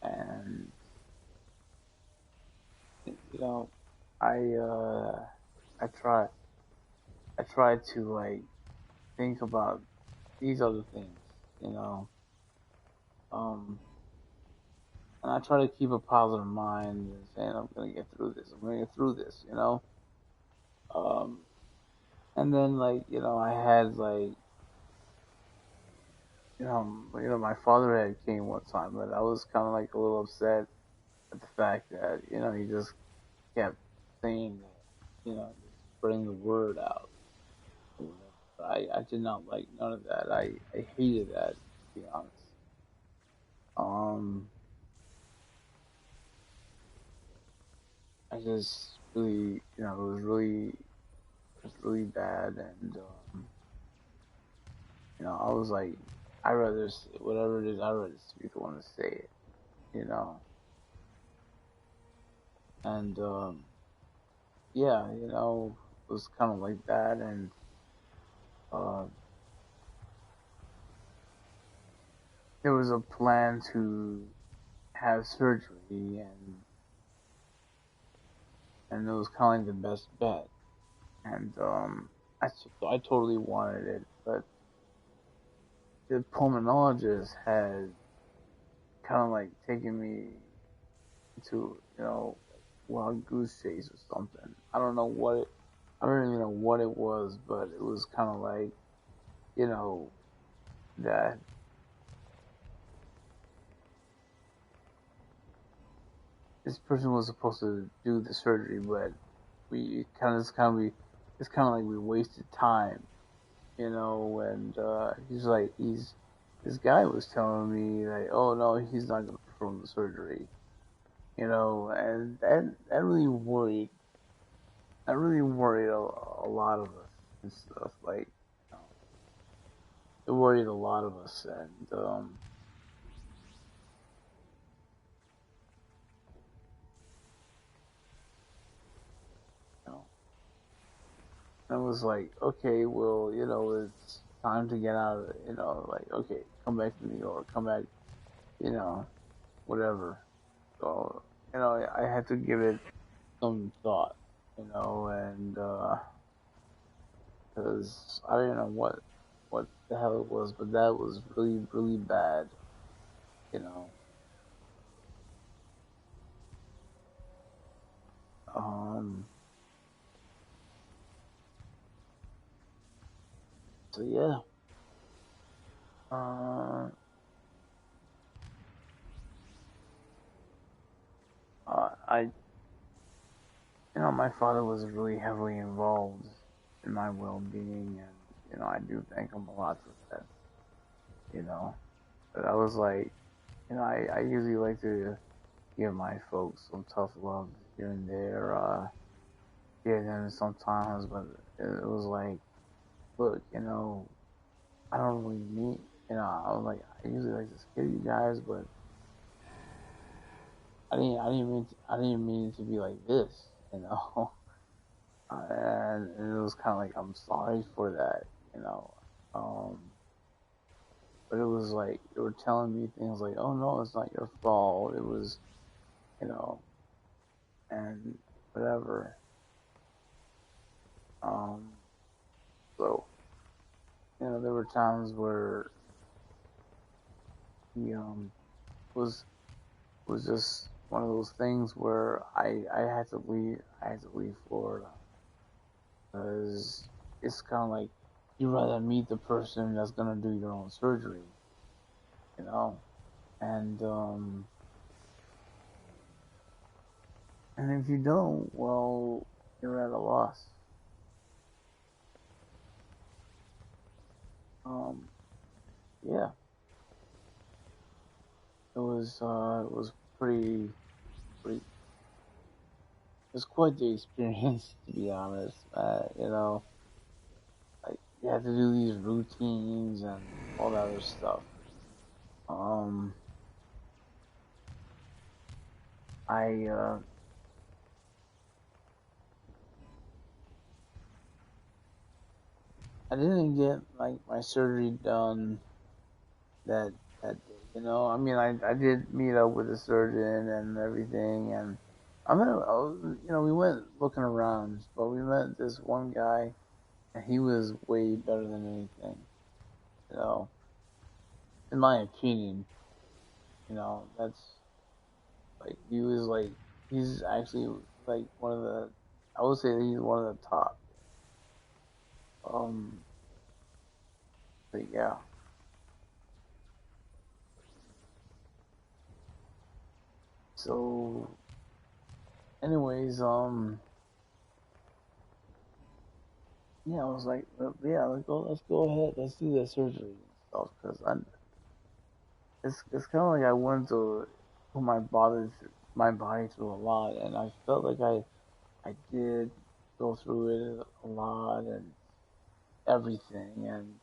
Speaker 1: and you know, I uh, I try I try to like think about these other things, you know, um, and I try to keep a positive mind and saying I'm gonna get through this. I'm gonna get through this. Um, and then like I had like My father had came one time, but I was kind of like a little upset at the fact that he just kept saying that, just spreading the word out or whatever. I did not like none of that. I hated that, to be honest. Um, I just really, it was really bad, and I was like, I rather whatever it is, I rather speak the one to say it, you know, and yeah, it was kind of like that, and uh, there was a plan to have surgery, and it was kind of like the best bet, and I totally wanted it, but the pulmonologist had kind of like taken me to wild goose chase or something. I don't even know what it was, but it was kind of like you know that this person was supposed to do the surgery, but we kind of it's kind of like we wasted time, and he's this guy was telling me like, oh no, he's not going to perform the surgery, and that really worried a lot of us and stuff. Like, it worried a lot of us, and you know, I was like, okay, well, it's time to get out of it. Like, okay, come back to New York, come back, you know, whatever. So, I had to give it some thought, and because I didn't know what the hell it was, but that was really, really bad, you know. Um, so yeah, uh, I, my father was really heavily involved in my well-being, and I do thank him a lot for that, you know. But I was like, I usually like to give my folks some tough love here and there, here and then sometimes, but it was like, look, I don't really need, I was like, I usually like to scare you guys, but I didn't mean it to be like this, and it was kind of like, I'm sorry for that, you know, um, but it was like, they were telling me things like, oh no, it's not your fault, it was, you know, and whatever, um, so, there were times where he, was just one of those things where I had to leave Florida because it's kind of like you rather meet the person that's gonna do your own surgery, you know, and and if you don't, well, you're at a loss. Um, yeah, it was pretty, it was quite the experience to be honest. Like you had to do these routines and all that other stuff. Um, I I didn't get like my surgery done that day. I mean, I did meet up with the surgeon and everything, and we went looking around, but we met this one guy, and he was way better than anything. You know, in my opinion, that's like he's actually like one of the, I would say that he's one of the top. Um, but yeah. So, anyways, yeah, I was like, yeah, let's go ahead, let's do that surgery and stuff, cause it's kind of like I wanted to put my body through a lot, and I felt like I did go through it a lot and everything, and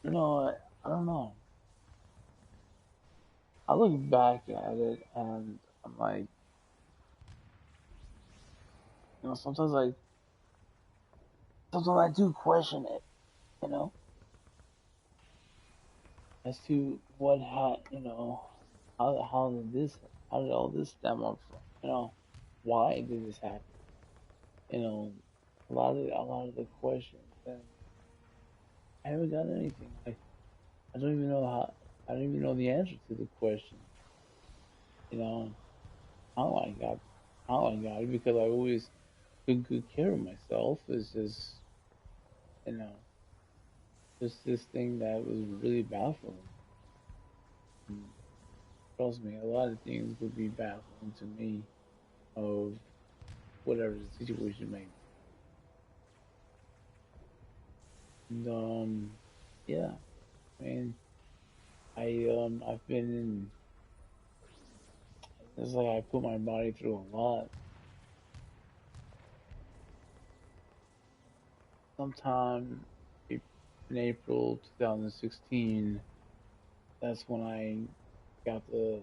Speaker 1: you know, I don't know. I look back at it and I'm like, sometimes sometimes I do question it, you know, as to how did how did all this stem up from, why did this happen, you know, a lot of the questions, and I haven't got anything. I don't even know I don't even know the answer to the question, you know, how I got, how I got it, because I always took good care of myself. It's just, you know, just this thing that was really baffling. And trust me, a lot of things would be baffling to me of whatever the situation may be. And yeah, I mean, I've been in. It's like I put my body through a lot. Sometime in April 2016, that's when I got the.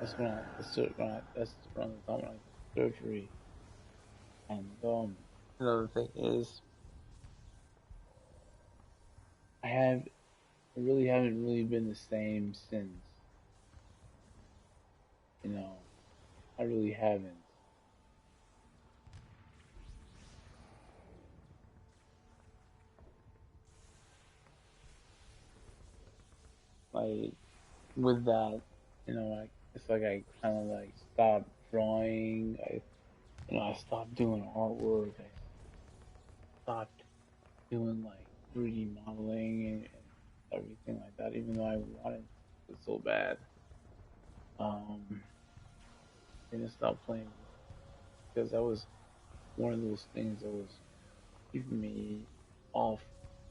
Speaker 1: That's that's around the time when I got the surgery. And another thing is, I really haven't really been the same since. You know, I really haven't. Like with that, it's like I kind of like stopped drawing. I stopped doing artwork. I stopped doing like 3D modeling and everything like that, even though I wanted it so bad. Um, I just stopped playing with it because that was one of those things that was keeping me off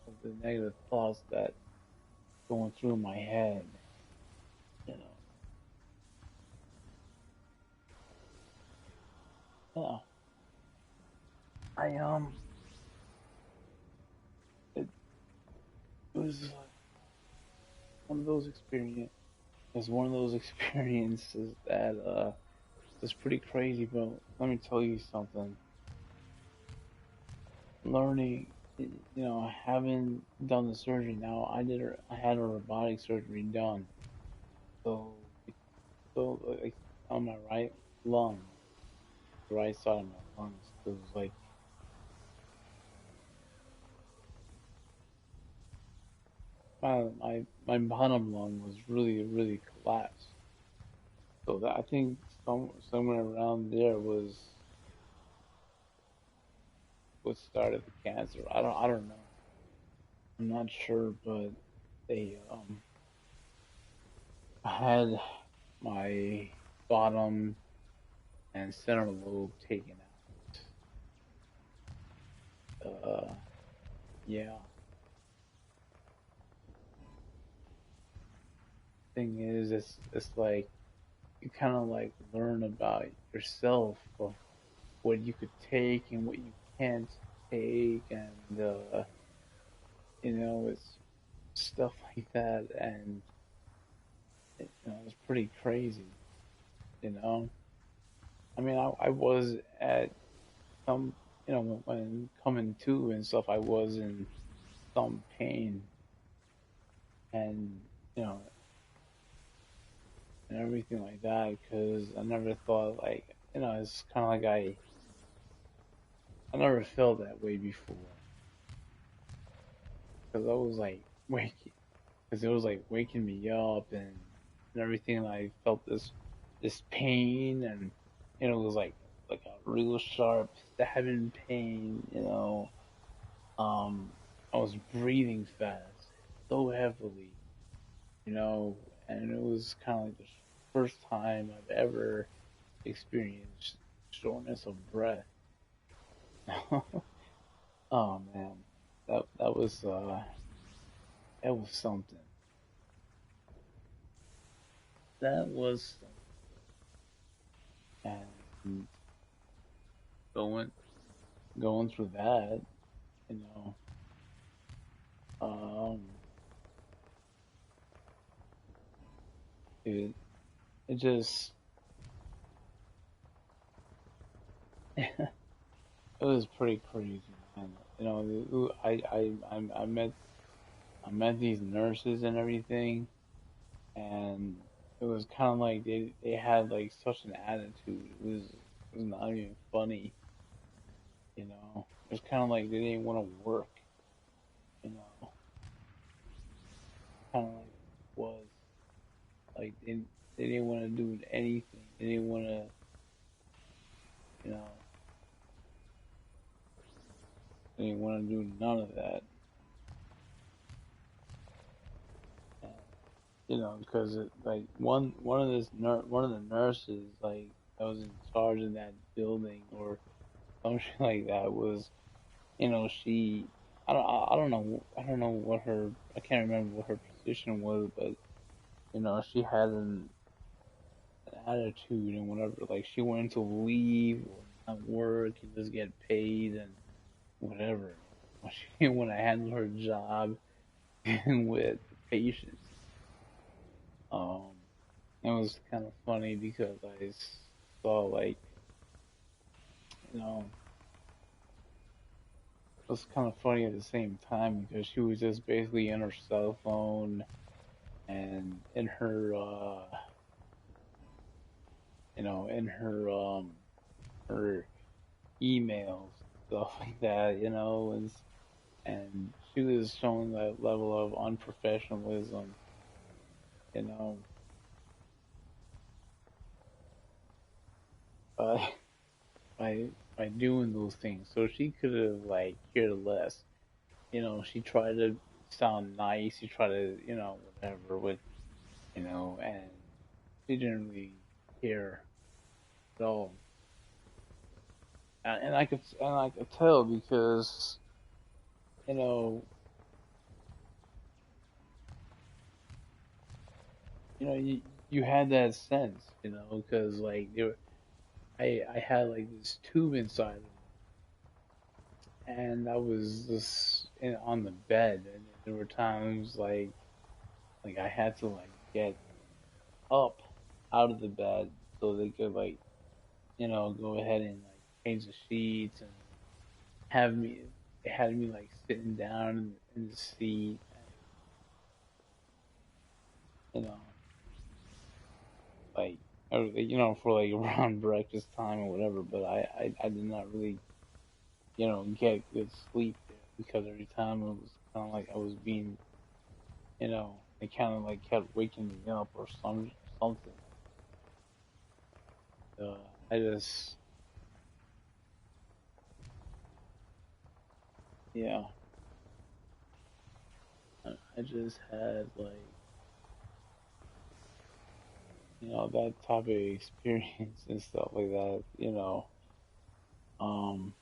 Speaker 1: of the negative thoughts that going through my head. You know, yeah. I it, it was like one of those experience. It's one of those experiences that was pretty crazy. But let me tell you something. Learning, having done the surgery now, I had a robotic surgery done. So, like on my right lung, the right side of my lungs, it was like my bottom lung was really collapsed. So that I think somewhere around there was what started the cancer. I don't know. I'm not sure, but they I had my bottom and center lobe taken out. Yeah. Thing is, it's like you kind of like learn about yourself of what you could take and what you can't take, and it's stuff like that, and it's pretty crazy. You know, I mean, I was at some, when coming to and stuff, I was in some pain, and you know, and everything like that, because I never thought like, it's kind of like I never felt that way before, because I was like waking, because it was like waking me up and everything. And I felt this pain, and it was like a real sharp stabbing pain. I was breathing fast, so heavily, you know, and it was kind of like this first time I've ever experienced shortness of breath. Oh man, that was something. That was something. And going going through that, you know, um, it it just it was pretty crazy, man. You know, I met these nurses and everything, and it was kind of like they had like such an attitude. It was not even funny, you know. It was kind of like they didn't want to work, you know. Kind of like was like they didn't want to do anything. They didn't want to, you know, they didn't want to do none of that. And, you know, because like one of the nurses like that was in charge of that building or something like that was, you know, she I don't know what her I can't remember what her position was, but you know she had an attitude and whatever. Like she wanted to leave or not work and just get paid and whatever. She didn't want to handle her job with the patients. Um, it was kind of funny because I saw like you know it was kind of funny at the same time because she was just basically in her cell phone and in her you know in her emails stuff like that you know and she was showing that level of unprofessionalism you know by by doing those things so she could have like cared less you know she tried to sound nice she tried to you know whatever with you know and she didn't really care at all and I could tell because you know you know you had that sense you know because like I had like this tube inside of me and I was just on the bed and there were times like I had to like get up out of the bed so they could like you know go ahead and like change the sheets and have me they had me like sitting down in the seat and you know like you know for like around breakfast time or whatever but I did not really you know get good sleep there because every time it was kind of like I was being you know they kind of like kept waking me up or something I just yeah I just had like you know that type of experience and stuff like that you know um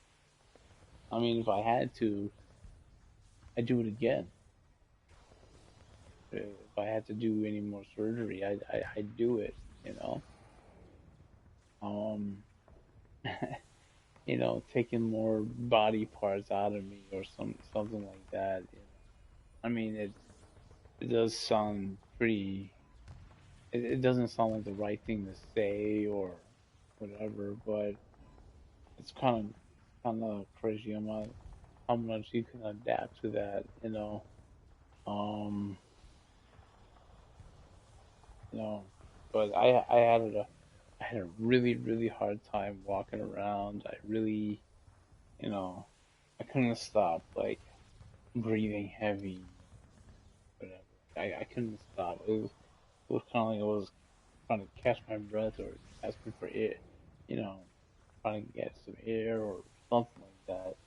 Speaker 1: I mean if I had to I'd do it again if I had to do any more surgery I'd do it you know um you know taking more body parts out of me or something like that you know I mean it does sound pretty it doesn't sound like the right thing to say or whatever but it's kind of crazy how much you can adapt to that, Um, you know, but I had a really hard time walking around. I really, you know, I couldn't stop like breathing heavy, whatever. I couldn't stop. It was kind of like I was trying to catch my breath or asking for air, you know, trying to get some air or something like that.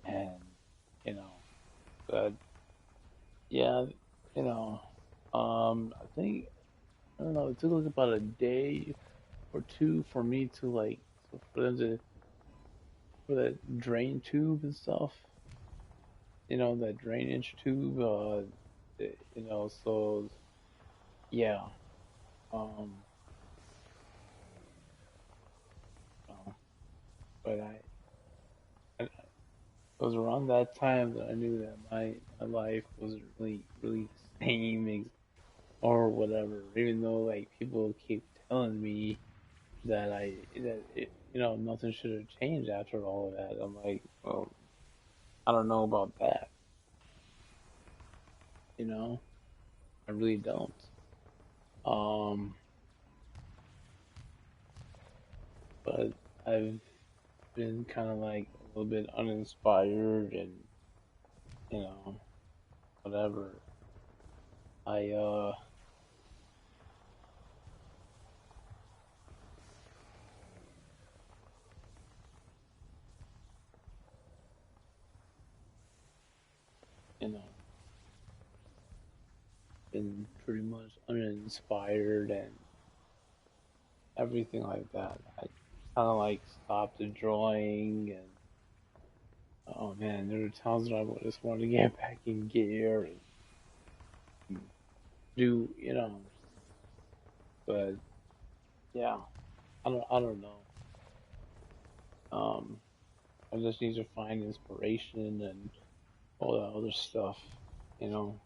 Speaker 1: And you know, but yeah, you know, I think. I don't know. It took like about a day or two for me to like so for them to for that drain tube and stuff. That drainage tube. So yeah. Um. uh, but I it was around that time that I knew that my life wasn't really the same or whatever. Even though like people keep telling me that nothing should have changed after all of that. I'm like, well, I don't know about that. You know, I really don't. Um, but I've been kind of like a little bit uninspired and you know whatever. I you know been pretty much uninspired and everything like that. I kind of like stopped the drawing and oh man, there were times when I just wanted to get back in gear and do but yeah, I don't know. Um, I just need to find inspiration and all that other stuff, you know.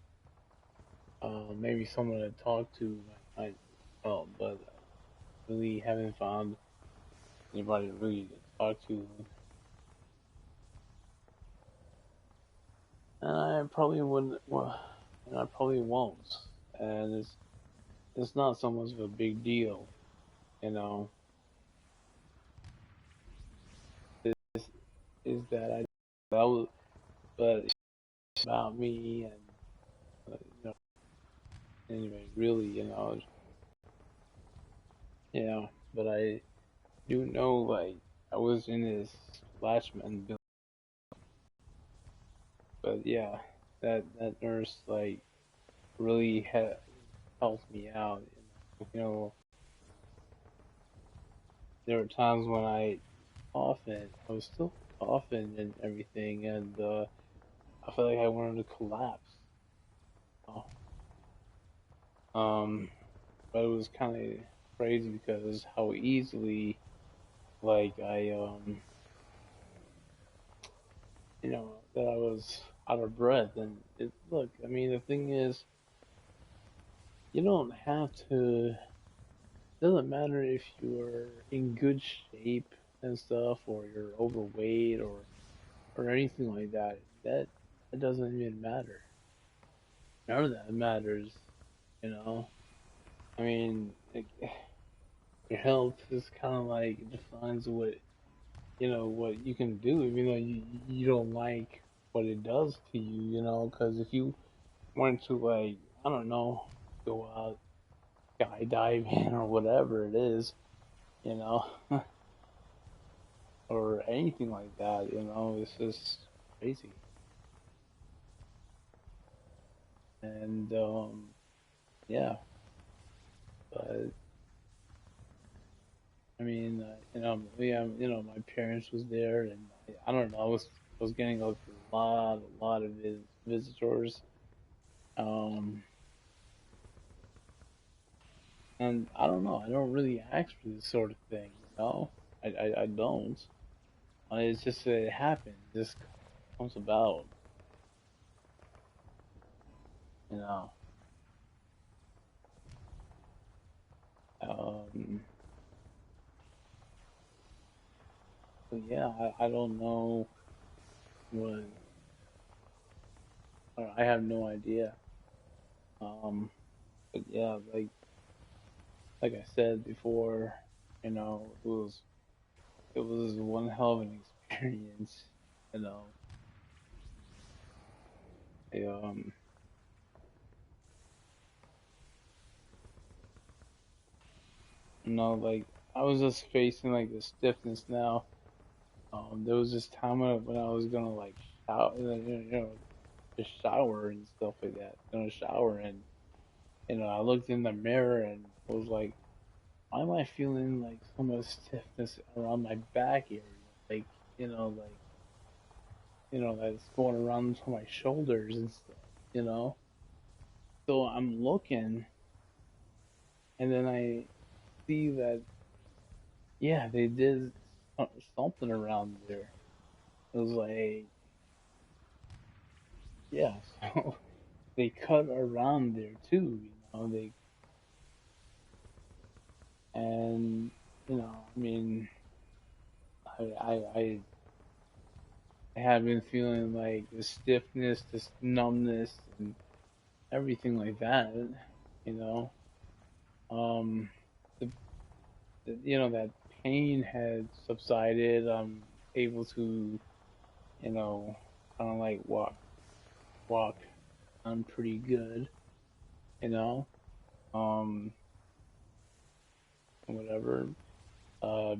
Speaker 1: Maybe someone to talk to might help, but I really haven't found anybody really to talk to, and I probably wouldn't. Well, and I probably won't. And it's not so much of a big deal, you know. Is is that that was, but it's about me and anyway, really, But I do know like I was in this Latchman building, but yeah, that nurse like really helped me out. There were times when I was still coughing and everything, and I felt like I wanted to collapse. Oh, Um, but it was kind of crazy because how easily like that I was out of breath. And look, I mean, the thing is, you don't have to. It doesn't matter if you're in good shape and stuff, or you're overweight, or anything like that. That doesn't even matter. None of that matters. You know. I mean, like, your health is kind of like defines what you can do, even though you don't like what it does to you. Because if you wanted to, like, I don't know, go out skydiving or whatever it is, you know, or anything like that, it's just crazy. And yeah, but I mean, yeah, my parents was there, and I don't know, I was getting like a lot of visitors. Um, and I don't know, I don't really ask for this sort of thing, you know. I don't. It's just that it happens. It just comes about, you know. Um, but yeah, I don't know what, or I have no idea. But yeah, like I said before, it was one hell of an experience, you know. I, like I was just facing like the stiffness now. There was this time when I was gonna like shower, just shower and stuff like that. Gonna shower and I looked in the mirror and was like, why am I feeling like so much stiffness around my back area? Like, like, that's going around to my shoulders and stuff, you know? So I'm looking, and then I see that, yeah, they did something around there. It was like, yeah, so they cut around there too, and, I mean, I, I, I I have been feeling like this stiffness, this numbness, and everything like that. You know, um, the, that pain had subsided. I'm able to, you know, kind of like walk. I'm pretty good. You know, um, whatever.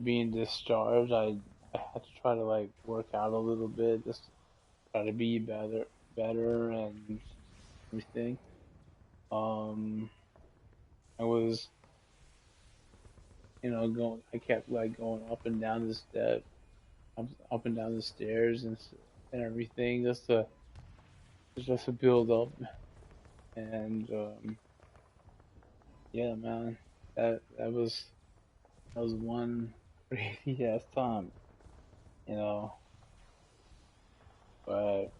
Speaker 1: Being discharged, I had to try to like work out a little bit, just try to be better, and everything. Um, I was, going. I kept like going up and down the step, up and down the stairs, and everything, just to build up. And yeah, man, that was one crazy ass time, you know. But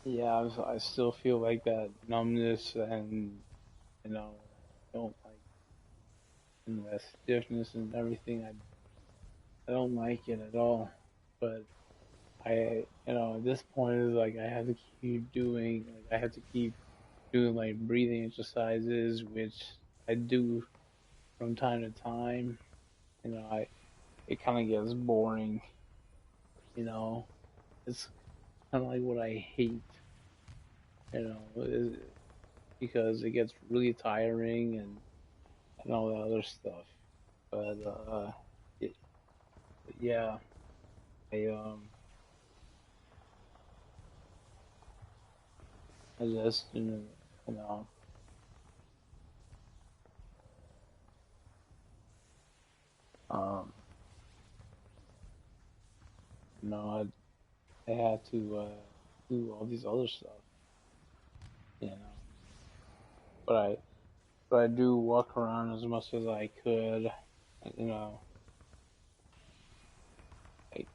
Speaker 1: yeah, I still feel like that numbness, and I don't like, that stiffness and everything. I don't like it at all. But at this point, is like I have to keep doing, like I have to keep doing like breathing exercises, which I do from time to time. It kind of gets boring. You know, it's kind of like what I hate. Is because it gets really tiring, and all that other stuff. But it, yeah, I I just you know um I had to do all these other stuff. You know, but I do walk around as much as I could. You know, like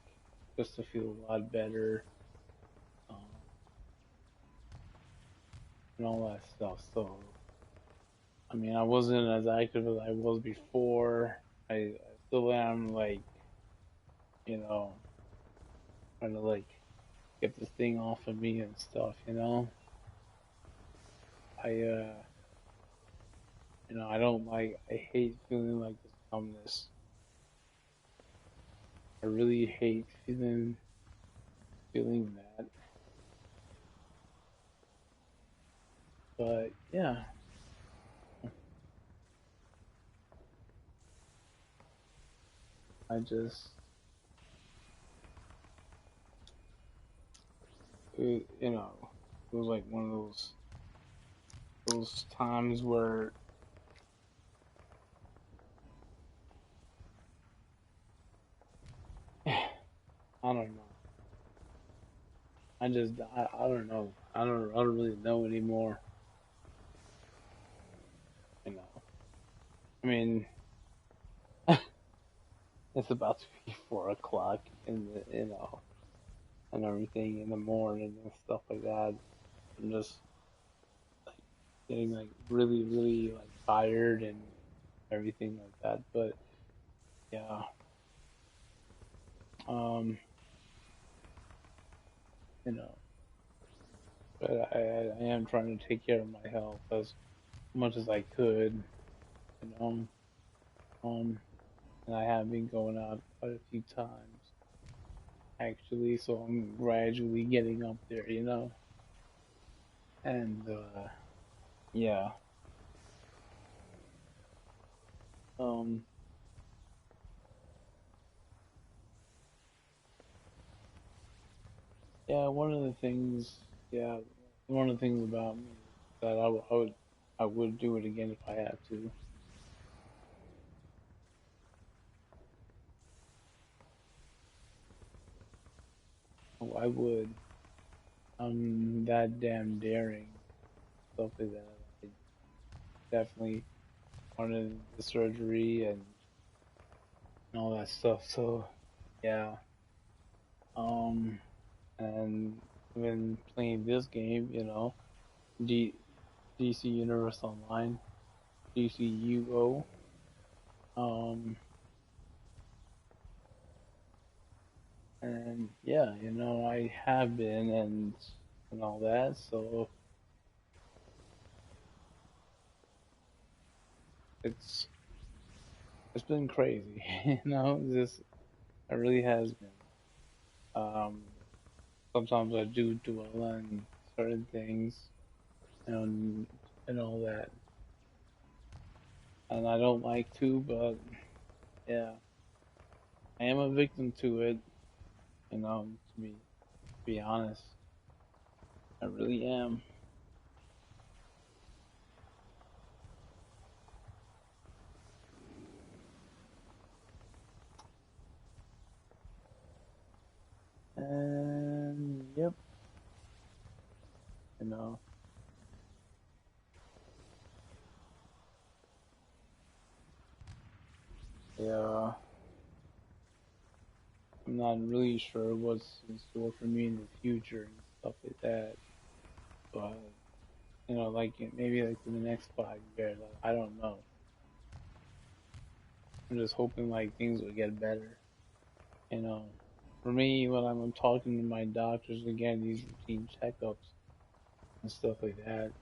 Speaker 1: just to feel a lot better, um, and all that stuff. So I mean, I wasn't as active as I was before. I still am, like, you know trying to like get this thing off of me and stuff. I don't like. I hate feeling like this numbness. I really hate feeling that. But yeah, I just it was like one of those times where I don't know. I don't know. I don't really know anymore. You know. I mean, it's about to be 4 o'clock in the and everything in the morning and stuff like that. I'm just like getting like really really like tired and everything like that. But yeah, um, you know, but I am trying to take care of my health as much as I could. You know, um, and I have been going out quite a few times actually, so I'm gradually getting up there. And yeah, um, yeah. One of the things, yeah, one of the things about me said, I would do it again if I had to. Oh, I would. I'm that damn daring. Stuff like that. I definitely wanted the surgery and all that stuff. So yeah. Um, and I've been playing this game, D DC Universe Online, DCUO. Um, and yeah, I have been and all that. So it's it's been crazy, This it really has been. Um, sometimes I do dwell on certain things and and all that, and I don't like to, but yeah, I am a victim to it. To be honest, I really am. And yep, you know, yeah, I'm not really sure what's in store for me in the future and stuff like that. But like maybe like in the next 5 years, I don't know. I'm just hoping like things will get better. You know, for me, when I'm talking to my doctors again, these routine checkups and stuff like that,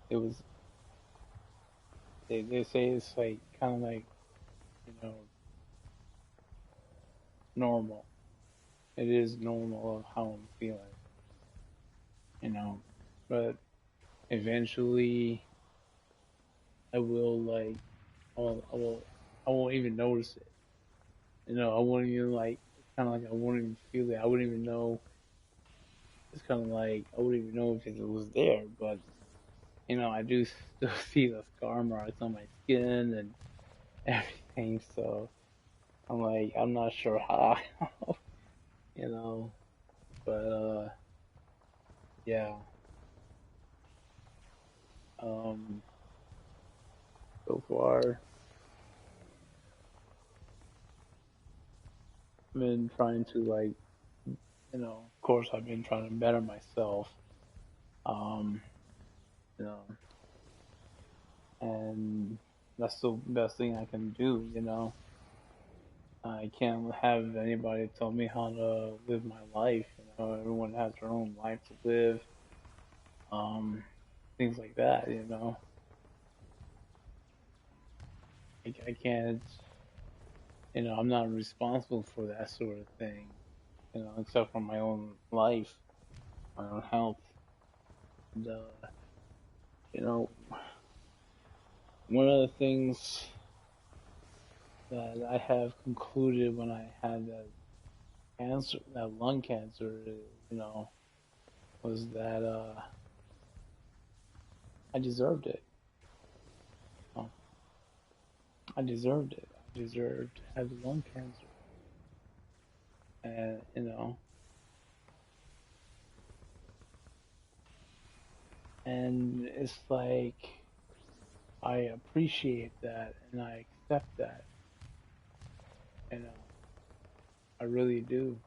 Speaker 1: it was they say it's like kind of like you know normal. It is normal of how I'm feeling, you know, but eventually I will like I won't even notice it. I won't even like it's kind of like I won't even feel it. I wouldn't even know. It's kind of like I wouldn't even know if it was there, but I do still see the scar marks on my skin and everything. So I'm like, I'm not sure how, you know, but yeah. Um, so far I've been trying to like, of course I've been trying to better myself. Um, you know, and that's the best thing I can do. I can't have anybody tell me how to live my life. Everyone has their own life to live. Um, things like that. I can't. I'm not responsible for that sort of thing. Except for my own life, my own health. And you know, one of the things that I have concluded when I had that cancer, that lung cancer, was that I deserved it. Oh, I deserved it. I deserved to have lung cancer, and and it's like I appreciate that and I accept that. You know, I really do.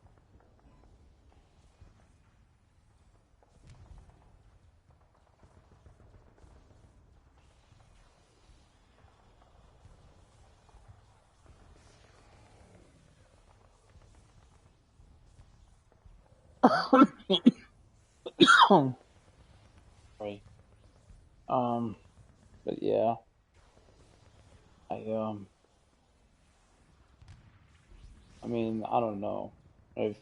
Speaker 1: Sorry. Um, but yeah, I I mean, I don't know if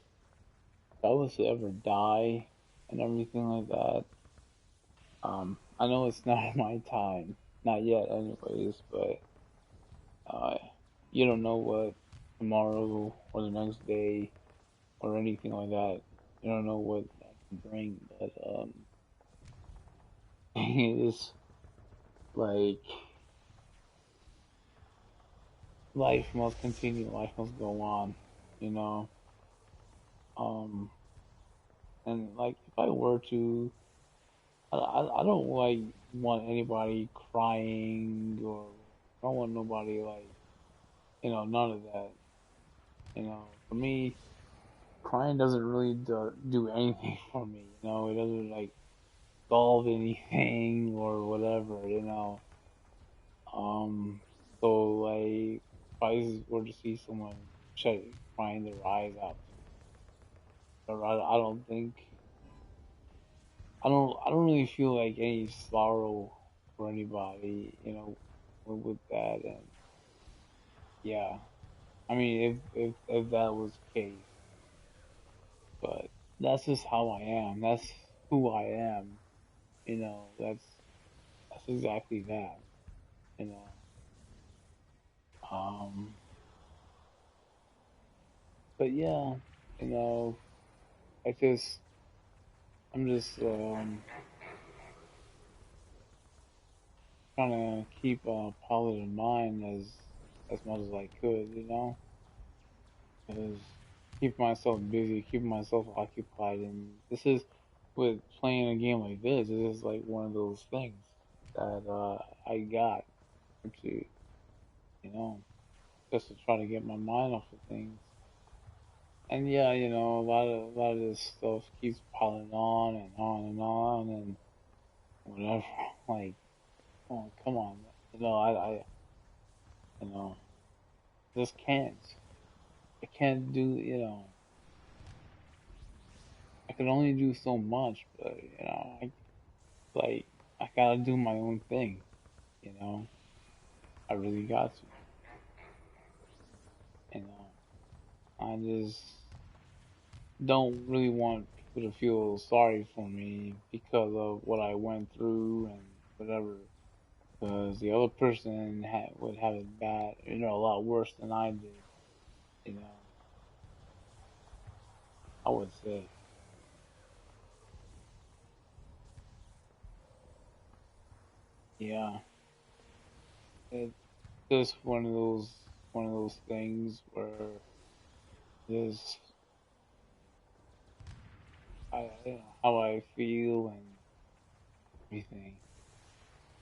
Speaker 1: I was to ever die and everything like that. I know it's not my time, not yet, anyways. But uh, you don't know what tomorrow or the next day or anything like that. You don't know what bring, but it's like life must continue, life must go on, you know. Um, and like if I were to, I don't like want anybody crying or I don't want nobody like none of that. For me, crying doesn't really do anything for me. It doesn't like solve anything or whatever. Um, so like if I were to see someone crying their eyes out, or I don't think I don't really feel like any sorrow for anybody, with that. And yeah, I mean if that was the case, but that's just how I am. That's who I am. That's exactly that. You know. Um, but yeah, you know, I just I'm just trying to keep a positive mind as much as I could, because keep myself busy, keep myself occupied, and this is with playing a game like this is like one of those things that I got to, just to try to get my mind off of things. And yeah, a lot of this stuff keeps piling on and on and on and whatever. Like, oh, come on, you know, just can't. I can't do, I can only do so much, but like, I gotta do my own thing, you know. I really got to, you know. I just don't really want people to feel sorry for me because of what I went through and whatever. Because the other person would have it bad, a lot worse than I did, you know. I would say, yeah, it's just one of those things where just how I feel and everything.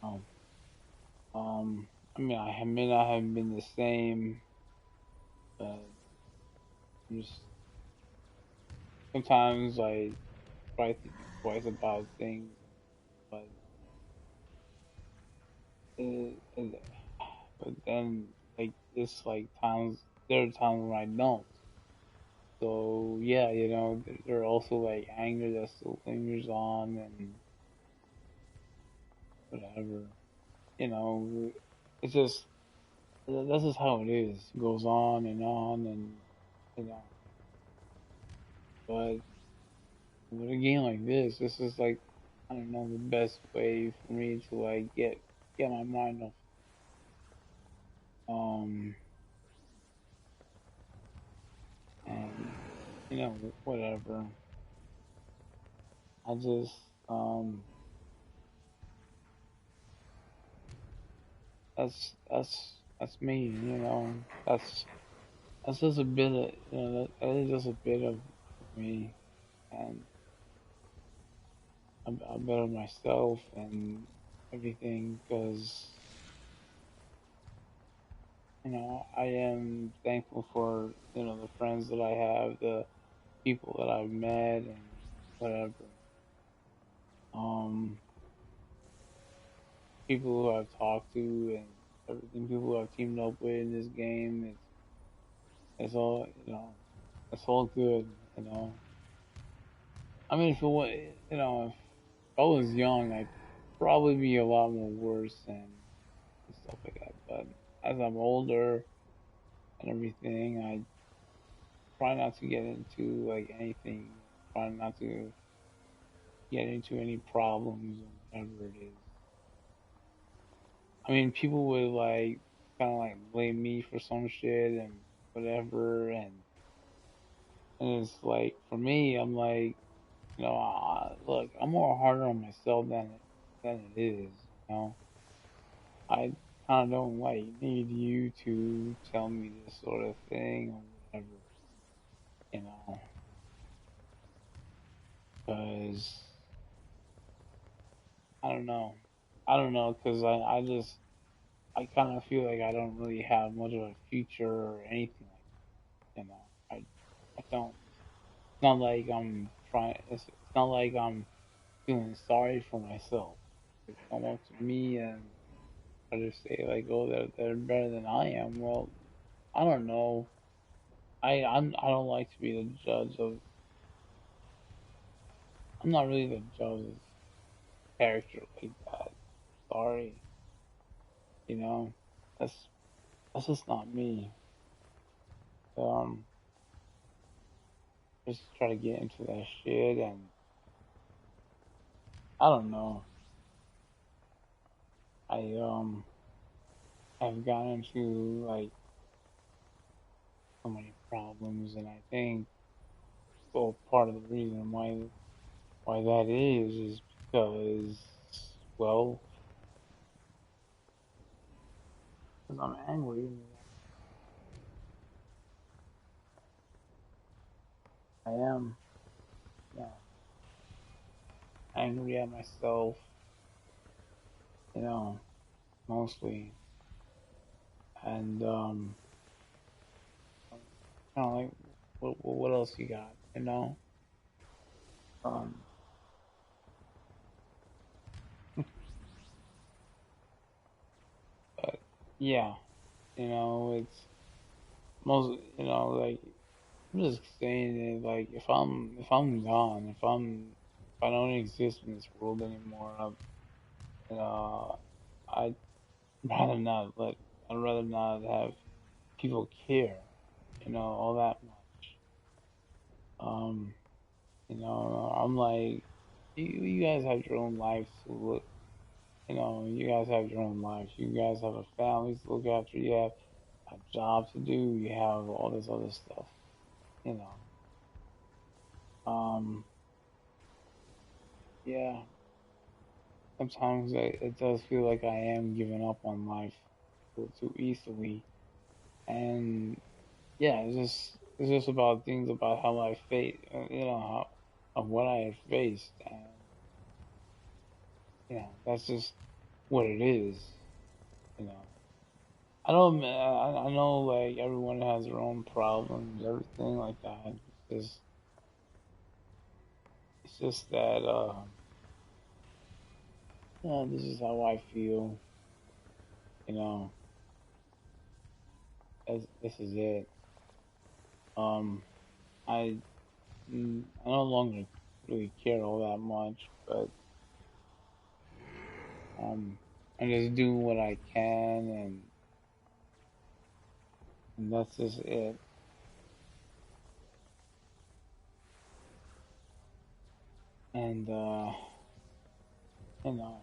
Speaker 1: Um, I mean, I may not have been the same, but I'm just sometimes I try to think twice about things, but it, but then like it's like times there are times when I don't. So yeah, there are also like anger that still lingers on and whatever. You know, it's just that's just how it is. It goes on, and you know. But with a game like this is like I don't know the best way for me to like get my mind off. Um, and whatever. I just um that's me. That's just a bit of that is just a bit of me and a bit of myself and everything because I am thankful for the friends that I have, the people that I've met and whatever. Um, people who I've talked to and everything, people who I've teamed up with in this game. It's all it's all good. You know, I mean, if it was, if I was young, I'd probably be a lot more worse and stuff like that. But as I'm older and everything, I try not to get into like anything. Try not to get into any problems or whatever it is. I mean, people would like kind of like blame me for some shit and whatever, and it's like for me, I'm like. Look, I'm more harder on myself than it is. You know, I kind of don't like need you to tell me this sort of thing or whatever. You know, because I don't know. I don't know because I kind of feel like I don't really have much of a future or anything like that. You know, I don't. It's not like I'm trying. It's not like I'm feeling sorry for myself. If someone to me and try to say like, oh, they're better than I am. Well, I don't know. I don't like to be the judge of. I'm not really the judge of character like that. Sorry, you know. That's that's just not me. Um, just try to get into that shit and I don't know. I I've gotten into like so many problems, and I think well part of the reason why that is because well because I'm angry. I am yeah angry at myself, you know, mostly, and kind of like what else you got, you know? Um, but yeah, it's most like I'm just saying it like if I'm gone, if I don't exist in this world anymore, you know, I'd rather not let I'd rather not have people care, all that much. Um, I'm like you guys have your own lives to look you guys have your own lives. You guys have a family to look after, you have a job to do, you have all this other stuff, you know. Um, yeah, sometimes it does feel like I am giving up on life a little too easily, and yeah, it's just about things about how I face, how of what I have faced, and that's just what it is, you know. I don't, I know like everyone has their own problems, everything like that. It's just that, yeah, this is how I feel, you know. This is it. Um, I I no longer really care all that much, but um, I'm just doing what I can, and that's just it. And you know,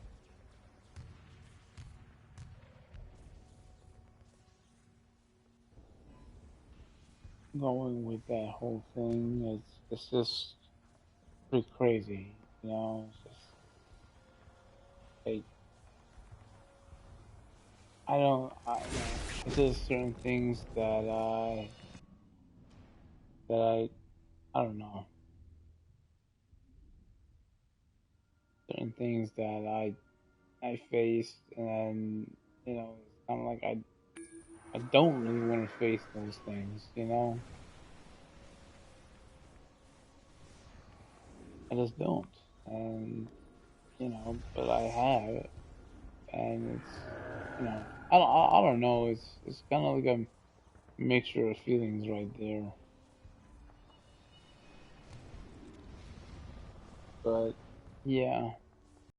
Speaker 1: going with that whole thing, it's just pretty crazy, It's just like I don't, it's just certain things that I don't know, certain things that I faced, and it's kind of like I don't really want to face those things. I just don't, and but I have, and it's I don't know, it's kind of like a mixture of feelings right there, but yeah.